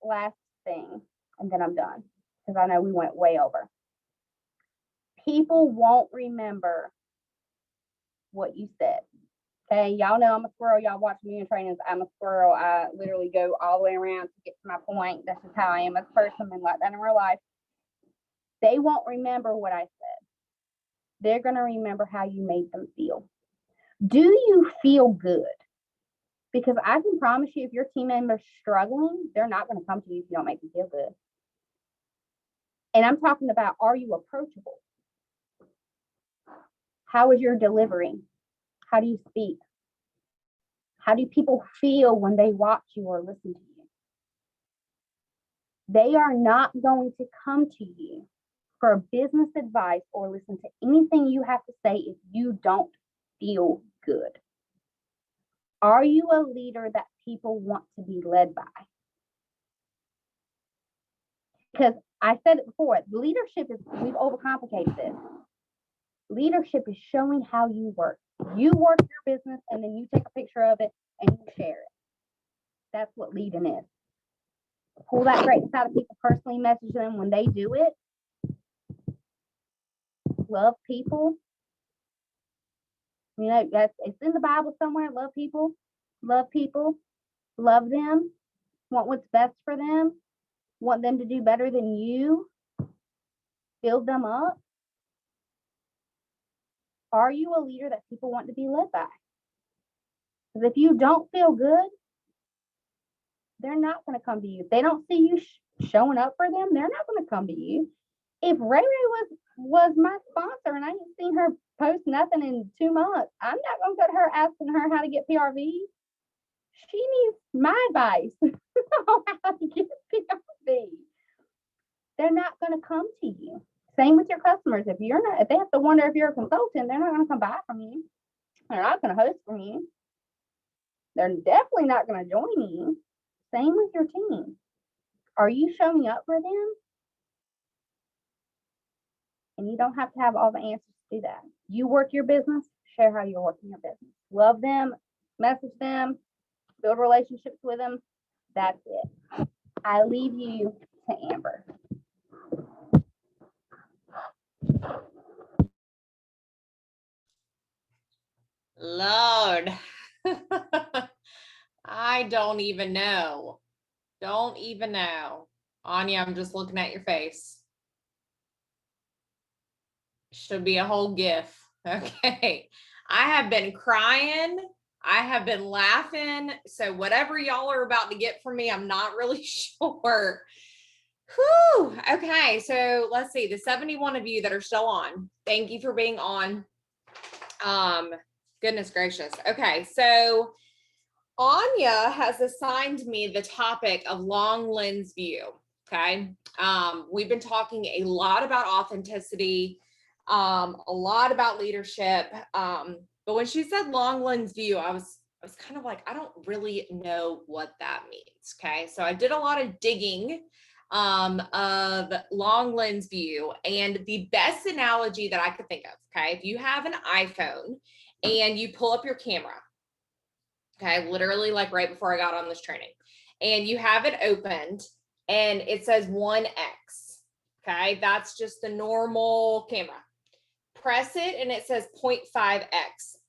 Last thing, and then I'm done because I know we went way over. People won't remember what you said. Okay, y'all know I'm a squirrel. Y'all watch me in trainings. I'm a squirrel. I literally go all the way around to get to my point. That's just how I am as a person and like that in real life. They won't remember what I said. They're going to remember how you made them feel. Do you feel good? Because I can promise you, if your team member's struggling, they're not going to come to you if you don't make them feel good. And I'm talking about, are you approachable? How is your delivery? How do you speak? How do people feel when they watch you or listen to you? They are not going to come to you for business advice or listen to anything you have to say if you don't feel good. Are you a leader that people want to be led by? Because I said it before, leadership is, we've overcomplicated this. Leadership is showing how you work. You work your business and then you take a picture of it and you share it. That's what leading is. Pull that greatness out of people, personally message them when they do it. Love people. You know, it's in the Bible somewhere. Love people, love them, want what's best for them, want them to do better than you, build them up. Are you a leader that people want to be led by? Because if you don't feel good, they're not going to come to you. If they don't see you showing up for them, they're not going to come to you. If Ray was my sponsor and I ain't seen her post nothing in 2 months, I'm not going to go to her asking her how to get PRV. She needs my advice on how to get PRV. They're not going to come to you. Same with your customers. If they have to wonder if you're a consultant, they're not going to come buy from you. They're not going to host from you. They're definitely not going to join you. Same with your team. Are you showing up for them? And you don't have to have all the answers to do that. You work your business, share how you're working your business. Love them, message them, build relationships with them. That's it. I leave you to Amber. Lord. I don't even know. Don't even know. Anya, I'm just looking at your face. Should be a whole gif. Okay. I have been crying. I have been laughing. So whatever y'all are about to get from me, I'm not really sure. Whew. Okay. So let's see. The 71 of you that are still on, thank you for being on. Goodness gracious. Okay. So Anya has assigned me the topic of long lens view. Okay. We've been talking a lot about authenticity, a lot about leadership. But when she said long lens view, I was kind of like, I don't really know what that means. Okay. So I did a lot of digging of long lens view, and the best analogy that I could think of. Okay. If you have an iPhone and you pull up your camera, okay, literally like right before I got on this training, and you have it opened and it says 1x. Okay, that's just the normal camera. Press it and it says 0.5x.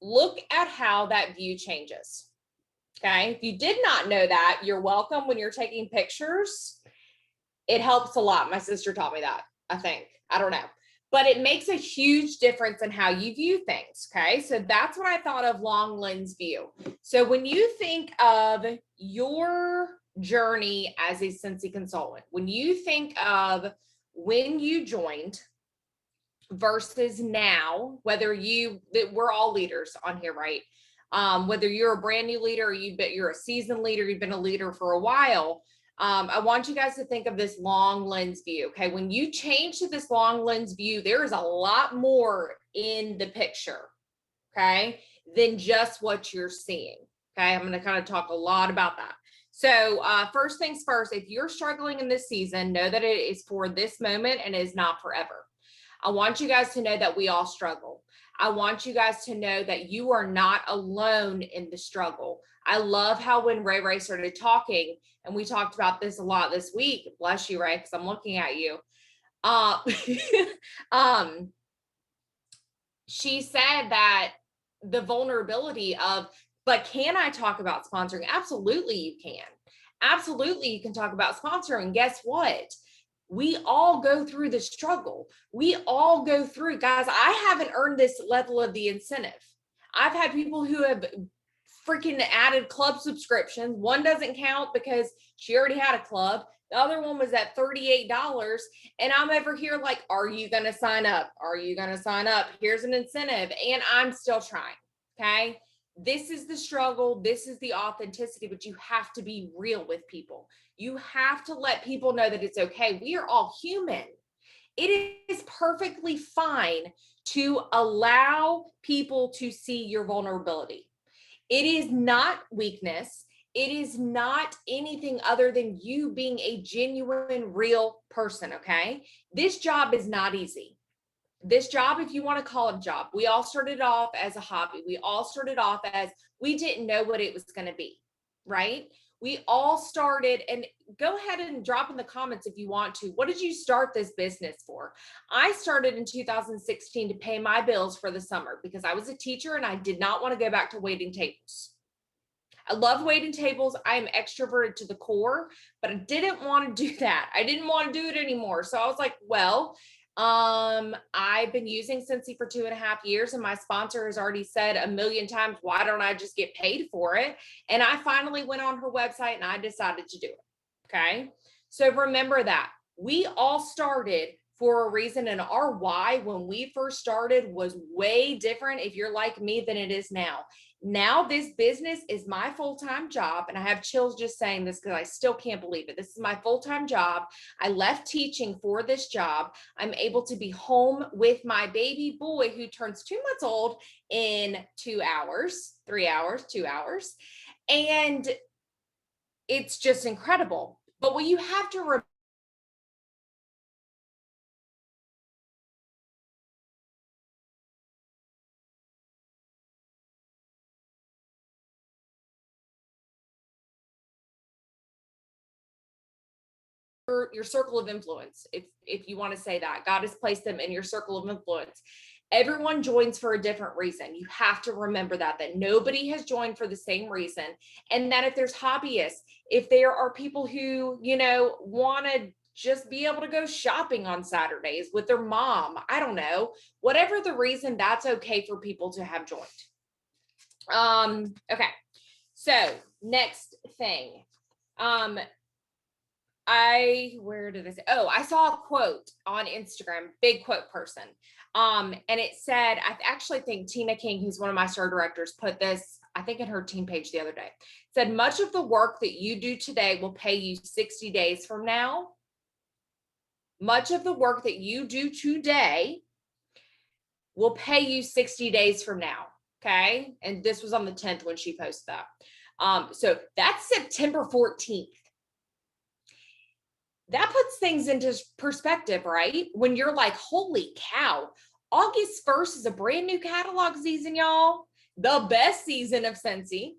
Look at how that view changes. Okay, if you did not know that, you're welcome when you're taking pictures. It helps a lot. My sister taught me that, I think. I don't know. But it makes a huge difference in how you view things. Okay. So that's what I thought of long lens view. So when you think of your journey as a Scentsy consultant, when you think of when you joined versus now, whether we're all leaders on here, right? Whether you're a brand new leader or you're a seasoned leader, you've been a leader for a while. I want you guys to think of this long lens view. Okay. When you change to this long lens view, there is a lot more in the picture. Okay. Than just what you're seeing. Okay. I'm going to kind of talk a lot about that. So first things first, if you're struggling in this season, know that it is for this moment and is not forever. I want you guys to know that we all struggle. I want you guys to know that you are not alone in the struggle. I love how when Ray started talking, and we talked about this a lot this week, bless you, Ray, because I'm looking at you. She said that the vulnerability of, but can I talk about sponsoring? Absolutely, you can. Absolutely, you can talk about sponsoring. Guess what? We all go through the struggle. We all go through, guys. I haven't earned this level of the incentive. I've had people who have freaking added club subscriptions. One doesn't count because she already had a club. The other one was at $38. And I'm over here like, are you going to sign up? Are you going to sign up? Here's an incentive. And I'm still trying. Okay. This is the struggle. This is the authenticity, but you have to be real with people. You have to let people know that it's okay. We are all human. It is perfectly fine to allow people to see your vulnerability. It is not weakness. It is not anything other than you being a genuine, real person, okay? This job is not easy. This job, if you want to call it a job, we all started off as a hobby. We all started off as we didn't know what it was going to be, right? We all started, and go ahead and drop in the comments if you want to. What did you start this business for? I started in 2016 to pay my bills for the summer because I was a teacher and I did not want to go back to waiting tables. I love waiting tables. I am extroverted to the core, but I didn't want to do that. I didn't want to do it anymore. So I was like, well, I've been using Scentsy for 2.5 years and my sponsor has already said a million times, why don't I just get paid for it? And I finally went on her website and I decided to do it. Okay. So remember that we all started for a reason, and our why when we first started was way different, if you're like me, than it is now. Now this business is my full-time job, and I have chills just saying this because I still can't believe it. This is my full-time job. I left teaching for this job. I'm able to be home with my baby boy who turns 2 months old in 2 hours, 3 hours, 2 hours. And it's just incredible. But what you have to remember, your circle of influence, if you want to say that God has placed them in your circle of influence. Everyone joins for a different reason. You have to remember that nobody has joined for the same reason. And that if there's hobbyists, if there are people who, want to just be able to go shopping on Saturdays with their mom, I don't know, whatever the reason, that's okay for people to have joined. Okay. So next thing, where did I say? Oh, I saw a quote on Instagram, big quote person. And it said, I actually think Tina King, who's one of my store directors, put this, I think in her team page the other day, said, much of the work that you do today will pay you 60 days from now. Much of the work that you do today will pay you 60 days from now. Okay. And this was on the 10th when she posted that. So that's September 14th. That puts things into perspective, right? When you're like, holy cow, August 1st is a brand new catalog season, y'all. The best season of Scentsy.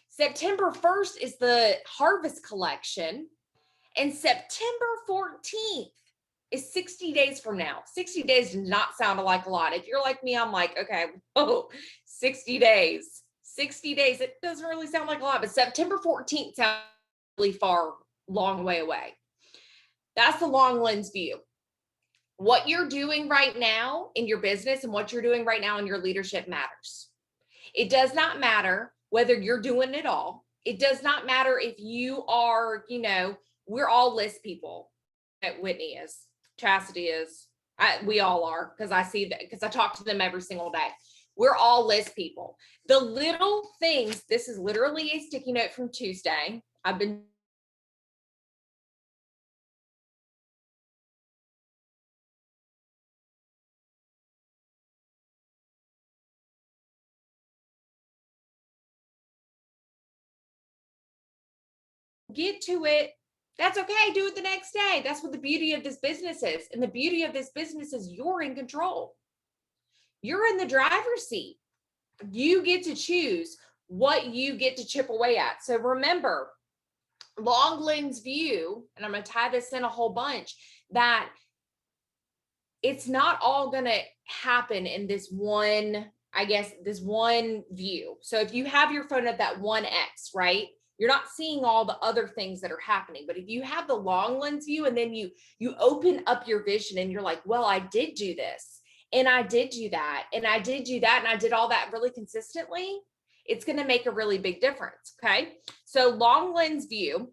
September 1st is the harvest collection. And September 14th is 60 days from now. 60 days does not sound like a lot. If you're like me, I'm like, okay, whoa, 60 days. 60 days, it doesn't really sound like a lot, but September 14th sounds really far, long way away. That's the long lens view. What you're doing right now in your business and what you're doing right now in your leadership matters. It does not matter whether you're doing it all. It does not matter if you are, we're all list people. Whitney is, Chastity is, we all are, because I see that, because I talk to them every single day. We're all list people. The little things, this is literally a sticky note from Tuesday. I've been get to it. That's okay. Do it the next day. That's what the beauty of this business is. And the beauty of this business is you're in control. You're in the driver's seat. You get to choose what you get to chip away at. So remember, long lens view, and I'm going to tie this in a whole bunch, that it's not all going to happen in this one, this one view. So if you have your phone at that 1x, right? You're not seeing all the other things that are happening. But if you have the long lens view and then you open up your vision and you're like, well, I did do this and I did do that and I did do that and I did all that really consistently, it's going to make a really big difference. Okay. So long lens view.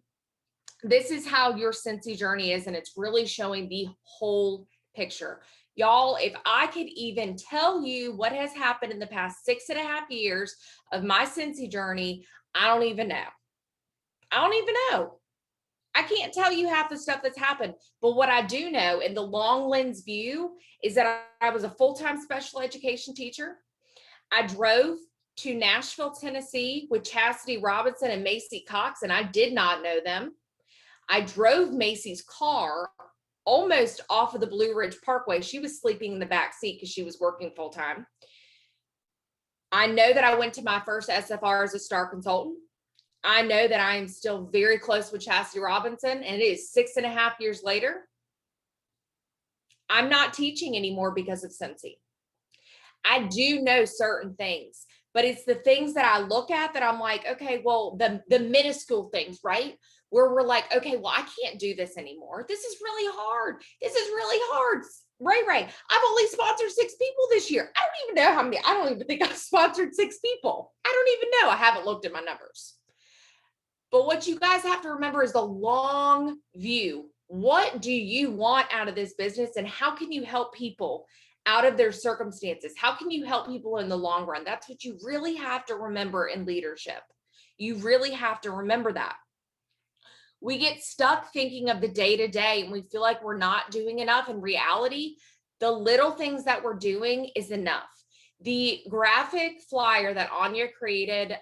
this is how your Scentsy journey is, and it's really showing the whole picture. Y'all, if I could even tell you what has happened in the past 6.5 years of my Scentsy journey, I don't even know. I don't even know. I can't tell you half the stuff that's happened, but what I do know in the long lens view is that I was a full-time special education teacher. I drove to Nashville, Tennessee with Chastity Robinson and Macy Cox, and I did not know them. I drove Macy's car almost off of the Blue Ridge Parkway. She was sleeping in the back seat because she was working full-time. I know that I went to my first SFR as a star consultant. I know that I am still very close with Chastity Robinson, and it is 6.5 years later. I'm not teaching anymore because of Scentsy. I do know certain things, but it's the things that I look at that I'm like, okay, well, the minuscule things, right? Where we're like, okay, well, I can't do this anymore. This is really hard. This is really hard. Ray, I've only sponsored 6 people this year. I don't even know how many. I don't even think I've sponsored 6 people. I don't even know. I haven't looked at my numbers. But what you guys have to remember is the long view. What do you want out of this business, and how can you help people out of their circumstances? How can you help people in the long run? That's what you really have to remember in leadership. You really have to remember that. We get stuck thinking of the day-to-day and we feel like we're not doing enough. In reality, the little things that we're doing is enough. The graphic flyer that Anya created,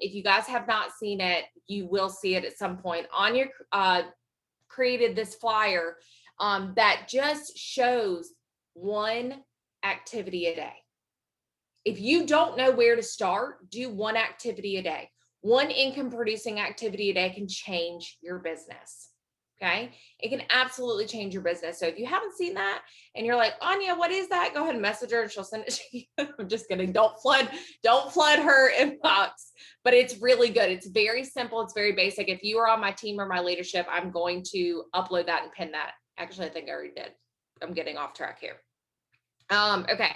if you guys have not seen it, you will see it at some point. Anya created this flyer that just shows one activity a day. If you don't know where to start, do one activity a day. One income producing activity a day can change your business. Okay. It can absolutely change your business. So if you haven't seen that and you're like, Anya, what is that? Go ahead and message her and she'll send it to you. I'm just kidding. Don't flood her inbox, but it's really good. It's very simple. It's very basic. If you are on my team or my leadership, I'm going to upload that and pin that. Actually, I think I already did. I'm getting off track here. Okay.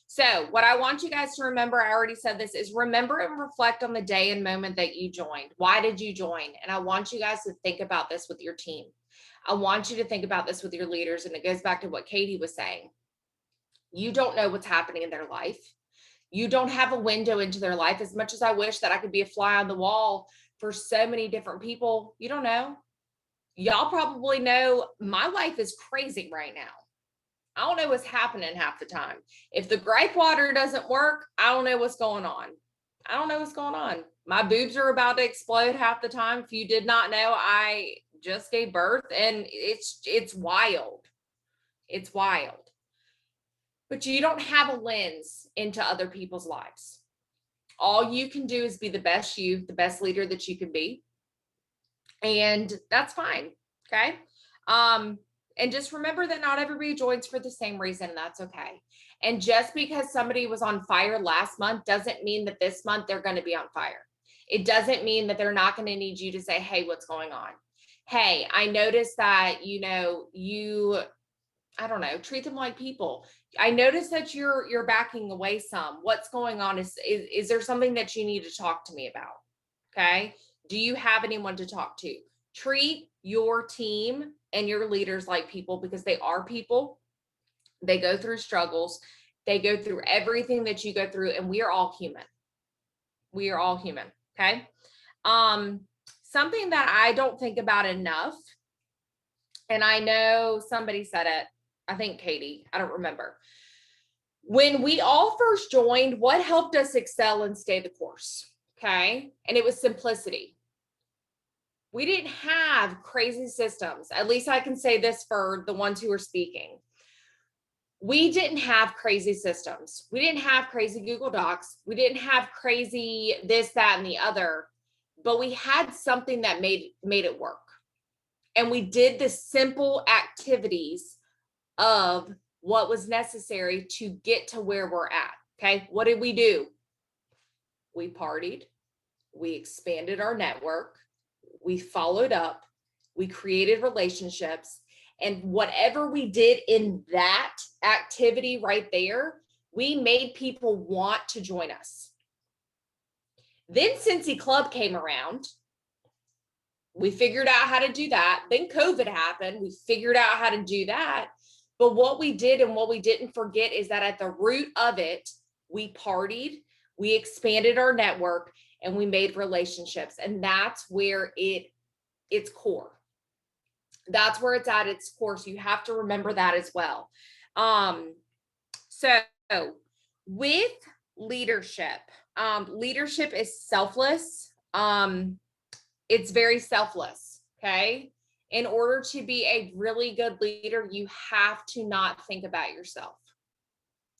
So what I want you guys to remember, I already said this, is remember and reflect on the day and moment that you joined. Why did you join? And I want you guys to think about this with your team. I want you to think about this with your leaders. And it goes back to what Katie was saying. You don't know what's happening in their life. You don't have a window into their life. As much as I wish that I could be a fly on the wall for so many different people, you don't know. Y'all probably know my life is crazy right now. I don't know what's happening half the time. If the gripe water doesn't work, I don't know what's going on. I don't know what's going on. My boobs are about to explode half the time. If you did not know, I just gave birth and it's wild. It's wild. But you don't have a lens into other people's lives. All you can do is be the best you, the best leader that you can be. And that's fine. Okay. And just remember that not everybody joins for the same reason. And that's okay. And just because somebody was on fire last month doesn't mean that this month they're going to be on fire. It doesn't mean that they're not going to need you to say, hey, what's going on? Hey, I noticed that, I don't know, treat them like people. I noticed that you're backing away some. What's going on? Is there something that you need to talk to me about? Okay. Do you have anyone to talk to? Treat your team and your leaders like people, because they are people. They go through struggles. They go through everything that you go through, and we are all human. We are all human. Okay. Something that I don't think about enough, and I know somebody said it, I think Katie, I don't remember. When we all first joined, what helped us excel and stay the course? Okay. And it was simplicity. We didn't have crazy systems. At least I can say this for the ones who are speaking. We didn't have crazy systems. We didn't have crazy Google Docs. We didn't have crazy this, that, and the other, but we had something that made it work. And we did the simple activities of what was necessary to get to where we're at. Okay. What did we do? We partied. We expanded our network. We followed up, we created relationships, and whatever we did in that activity right there, we made people want to join us. Then Scentsy Club came around, We figured out how to do that. Then COVID happened. We figured out how to do that. But what we did and what we didn't forget is that at the root of it, we partied, we expanded our network, and we made relationships. And that's where it's core. That's where it's at its core. So you have to remember that as well. So with leadership, leadership is selfless. It's very selfless. Okay. In order to be a really good leader, you have to not think about yourself.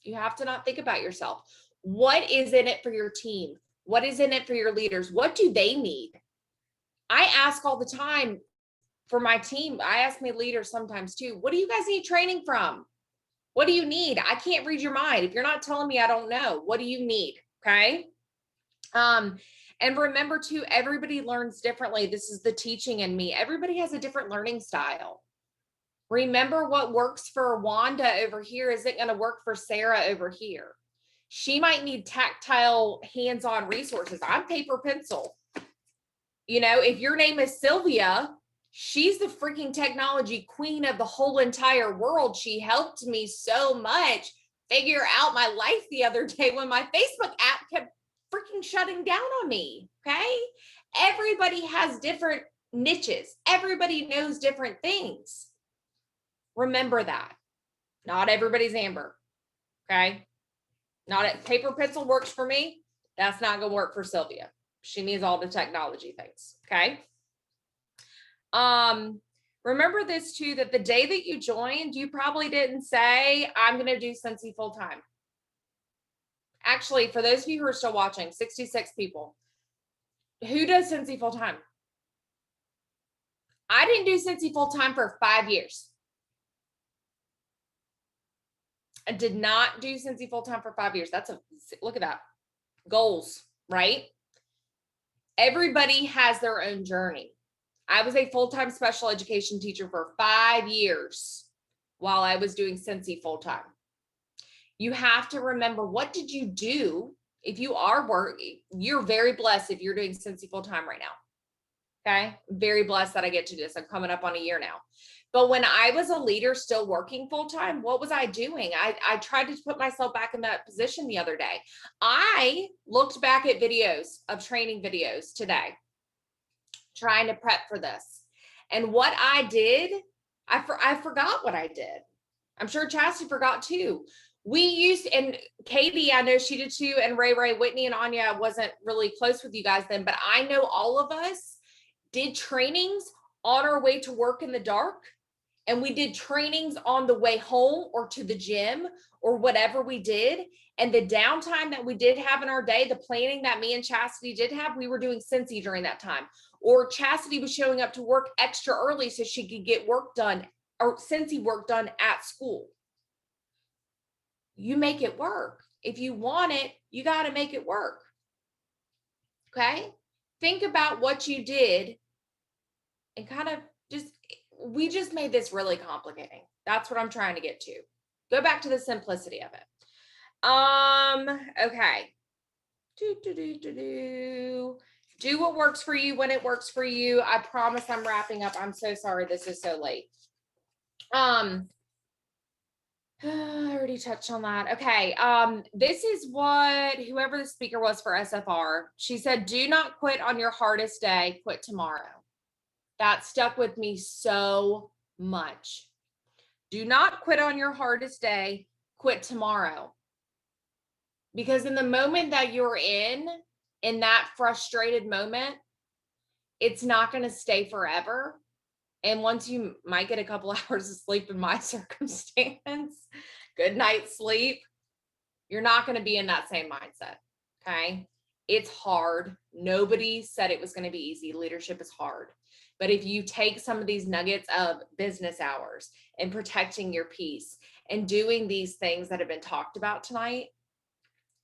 You have to not think about yourself. What is in it for your team? What is in it for your leaders? What do they need? I ask all the time for my team. I ask my leaders sometimes too, what do you guys need training from? What do you need? I can't read your mind. If you're not telling me, I don't know. What do you need? Okay. And remember too, everybody learns differently. This is the teaching in me. Everybody has a different learning style. Remember, what works for Wanda over here isn't going to work for Sarah over here. She might need tactile, hands-on resources. I'm paper pencil. You know, if your name is Sylvia, she's the freaking technology queen of the whole entire world. She helped me so much figure out my life the other day when my Facebook app kept freaking shutting down on me. Okay. Everybody has different niches. Everybody knows different things. Remember that. Not everybody's Amber. Okay. Not at paper pencil works for me. That's not going to work for Sylvia. She needs all the technology things. Okay. Remember this too, that the day that you joined, you probably didn't say, I'm going to do Scentsy full time. Actually, for those of you who are still watching, 66 people, who does Scentsy full time? I didn't do Scentsy full time for 5 years. I did not do Scentsy full time for 5 years. Look at that. Goals, right? Everybody has their own journey. I was a full-time special education teacher for 5 years while I was doing Scentsy full time. You have to remember, what did you do? If you are working, you're very blessed if you're doing Scentsy full time right now. Okay. I'm very blessed that I get to do this. I'm coming up on a year now. But when I was a leader still working full time, what was I doing? I tried to put myself back in that position the other day. I looked back at videos of training videos today, trying to prep for this. And what I did, I forgot what I did. I'm sure Chastity forgot too. We used, and Katie, I know she did too, and Ray, Whitney, and Anya, I wasn't really close with you guys then, but I know all of us did trainings on our way to work in the dark, and we did trainings on the way home or to the gym or whatever we did. And the downtime that we did have in our day, the planning that me and Chastity did have, we were doing Scentsy during that time. Or Chastity was showing up to work extra early so she could get work done, or Scentsy work done at school. You make it work. If you want it, you got to make it work. Okay. Think about what you did and kind of we just made this really complicating. That's what I'm trying to get to. Go back to the simplicity of it. Okay. Do what works for you when it works for you. I promise I'm wrapping up. I'm so sorry this is so late. I already touched on that. Okay. This is what whoever the speaker was for SFR, she said, do not quit on your hardest day, quit tomorrow. That stuck with me so much. Do not quit on your hardest day, quit tomorrow. Because in the moment that you're in that frustrated moment, it's not going to stay forever. And once you might get a couple hours of sleep in my circumstance, good night's sleep, you're not going to be in that same mindset. Okay. It's hard. Nobody said it was going to be easy. Leadership is hard. But if you take some of these nuggets of business hours and protecting your peace and doing these things that have been talked about tonight,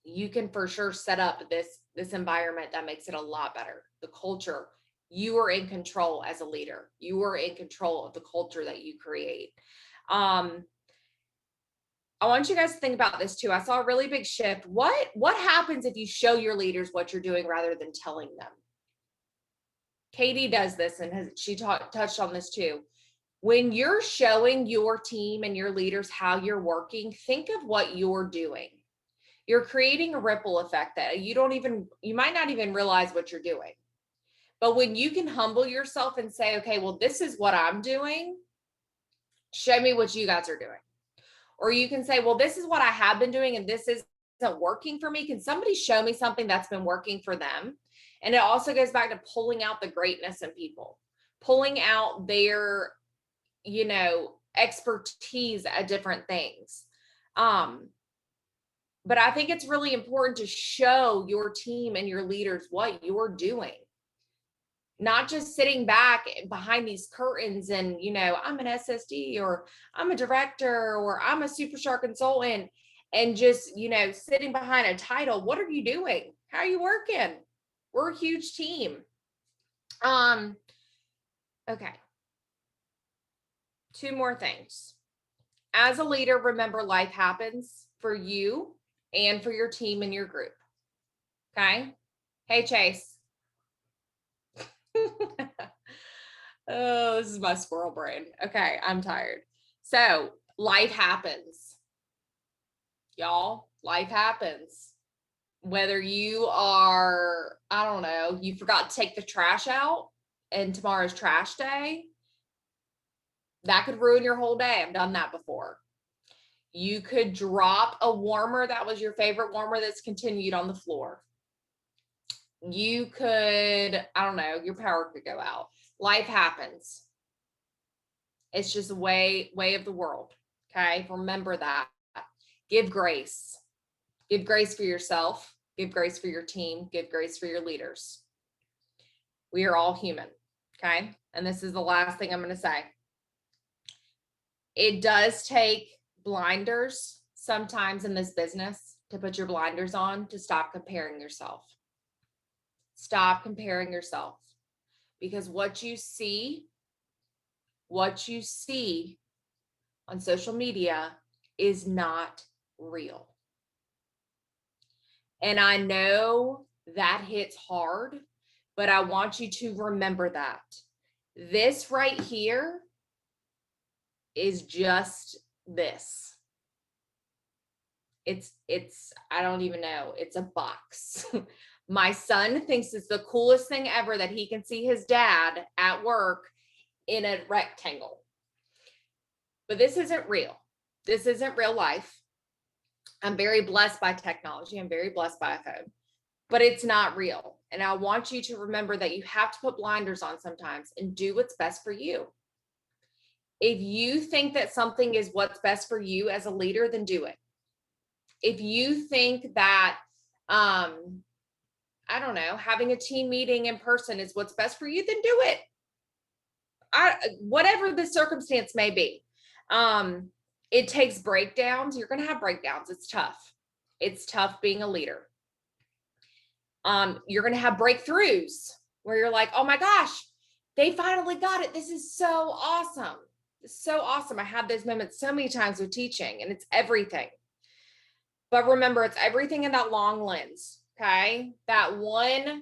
you can for sure set up this environment that makes it a lot better. The culture. You are in control as a leader. You are in control of the culture that you create. I want you guys to think about this too. I saw a really big shift. What happens if you show your leaders what you're doing rather than telling them? Katie does this, and she touched on this too. When you're showing your team and your leaders how you're working, think of what you're doing. You're creating a ripple effect that you might not even realize what you're doing. But when you can humble yourself and say, okay, well, this is what I'm doing, show me what you guys are doing. Or you can say, well, this is what I have been doing and this isn't working for me. Can somebody show me something that's been working for them? And it also goes back to pulling out the greatness in people, pulling out their, expertise at different things. But I think it's really important to show your team and your leaders what you're doing. Not just sitting back behind these curtains and, I'm an SSD or I'm a director or I'm a superstar consultant and just, sitting behind a title. What are you doing? How are you working? We're a huge team. Okay. 2 more things. As a leader, remember life happens for you and for your team and your group. Okay. Hey, Chase. Oh, this is my squirrel brain. Okay, I'm tired. So life happens. Y'all, life happens. Whether you are, I don't know, you forgot to take the trash out and tomorrow's trash day, that could ruin your whole day. I've done that before. You could drop a warmer that was your favorite warmer that's continued on the floor. You could, I don't know, your power could go out. Life happens. It's just a way of the world. Okay. Remember that. Give grace. Give grace for yourself. Give grace for your team. Give grace for your leaders. We are all human. Okay. And this is the last thing I'm going to say. It does take blinders sometimes in this business to put your blinders on to stop comparing yourself. Stop comparing yourself, because what you see on social media is not real. And I know that hits hard, but I want you to remember that this right here is just this. It's I don't even know. It's a box. My son thinks it's the coolest thing ever that he can see his dad at work in a rectangle. But this isn't real. This isn't real life. I'm very blessed by technology. I'm very blessed by a phone, but it's not real. And I want you to remember that you have to put blinders on sometimes and do what's best for you. If you think that something is what's best for you as a leader, then do it. If you think that, I don't know, having a team meeting in person is what's best for you, then do it. Whatever the circumstance may be. It takes breakdowns. You're going to have breakdowns. It's tough. It's tough being a leader. You're going to have breakthroughs where you're like, oh my gosh, they finally got it. This is so awesome. It's so awesome. I have those moments so many times with teaching, and it's everything. But remember, it's everything in that long lens. Okay. That 1x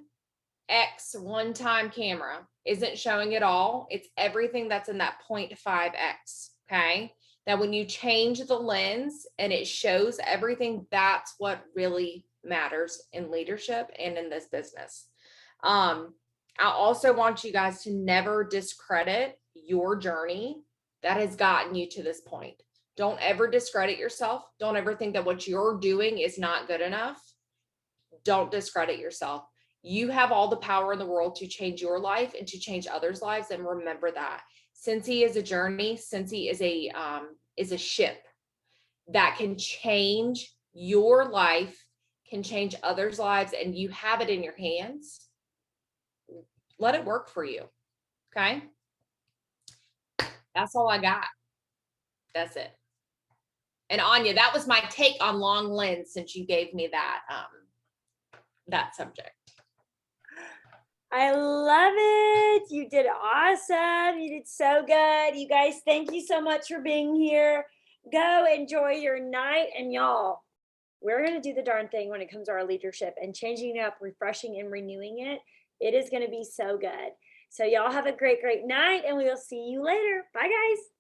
one-time camera isn't showing it all. It's everything that's in that 0.5x. Okay. That when you change the lens and it shows everything, that's what really matters in leadership and in this business. I also want you guys to never discredit your journey that has gotten you to this point. Don't ever discredit yourself. Don't ever think that what you're doing is not good enough. Don't discredit yourself. You have all the power in the world to change your life and to change others' lives. And remember that. Cincy is a journey. Cincy is a ship that can change your life, can change others' lives, and you have it in your hands. Let it work for you. Okay. That's all I got. That's it. And Anya, that was my take on long lens since you gave me that subject. I love it. You did awesome. You did so good. You guys, thank you so much for being here. Go enjoy your night. And y'all, we're going to do the darn thing when it comes to our leadership and changing it up, refreshing and renewing it. It is going to be so good. So y'all have a great, great night, and we will see you later. Bye, guys.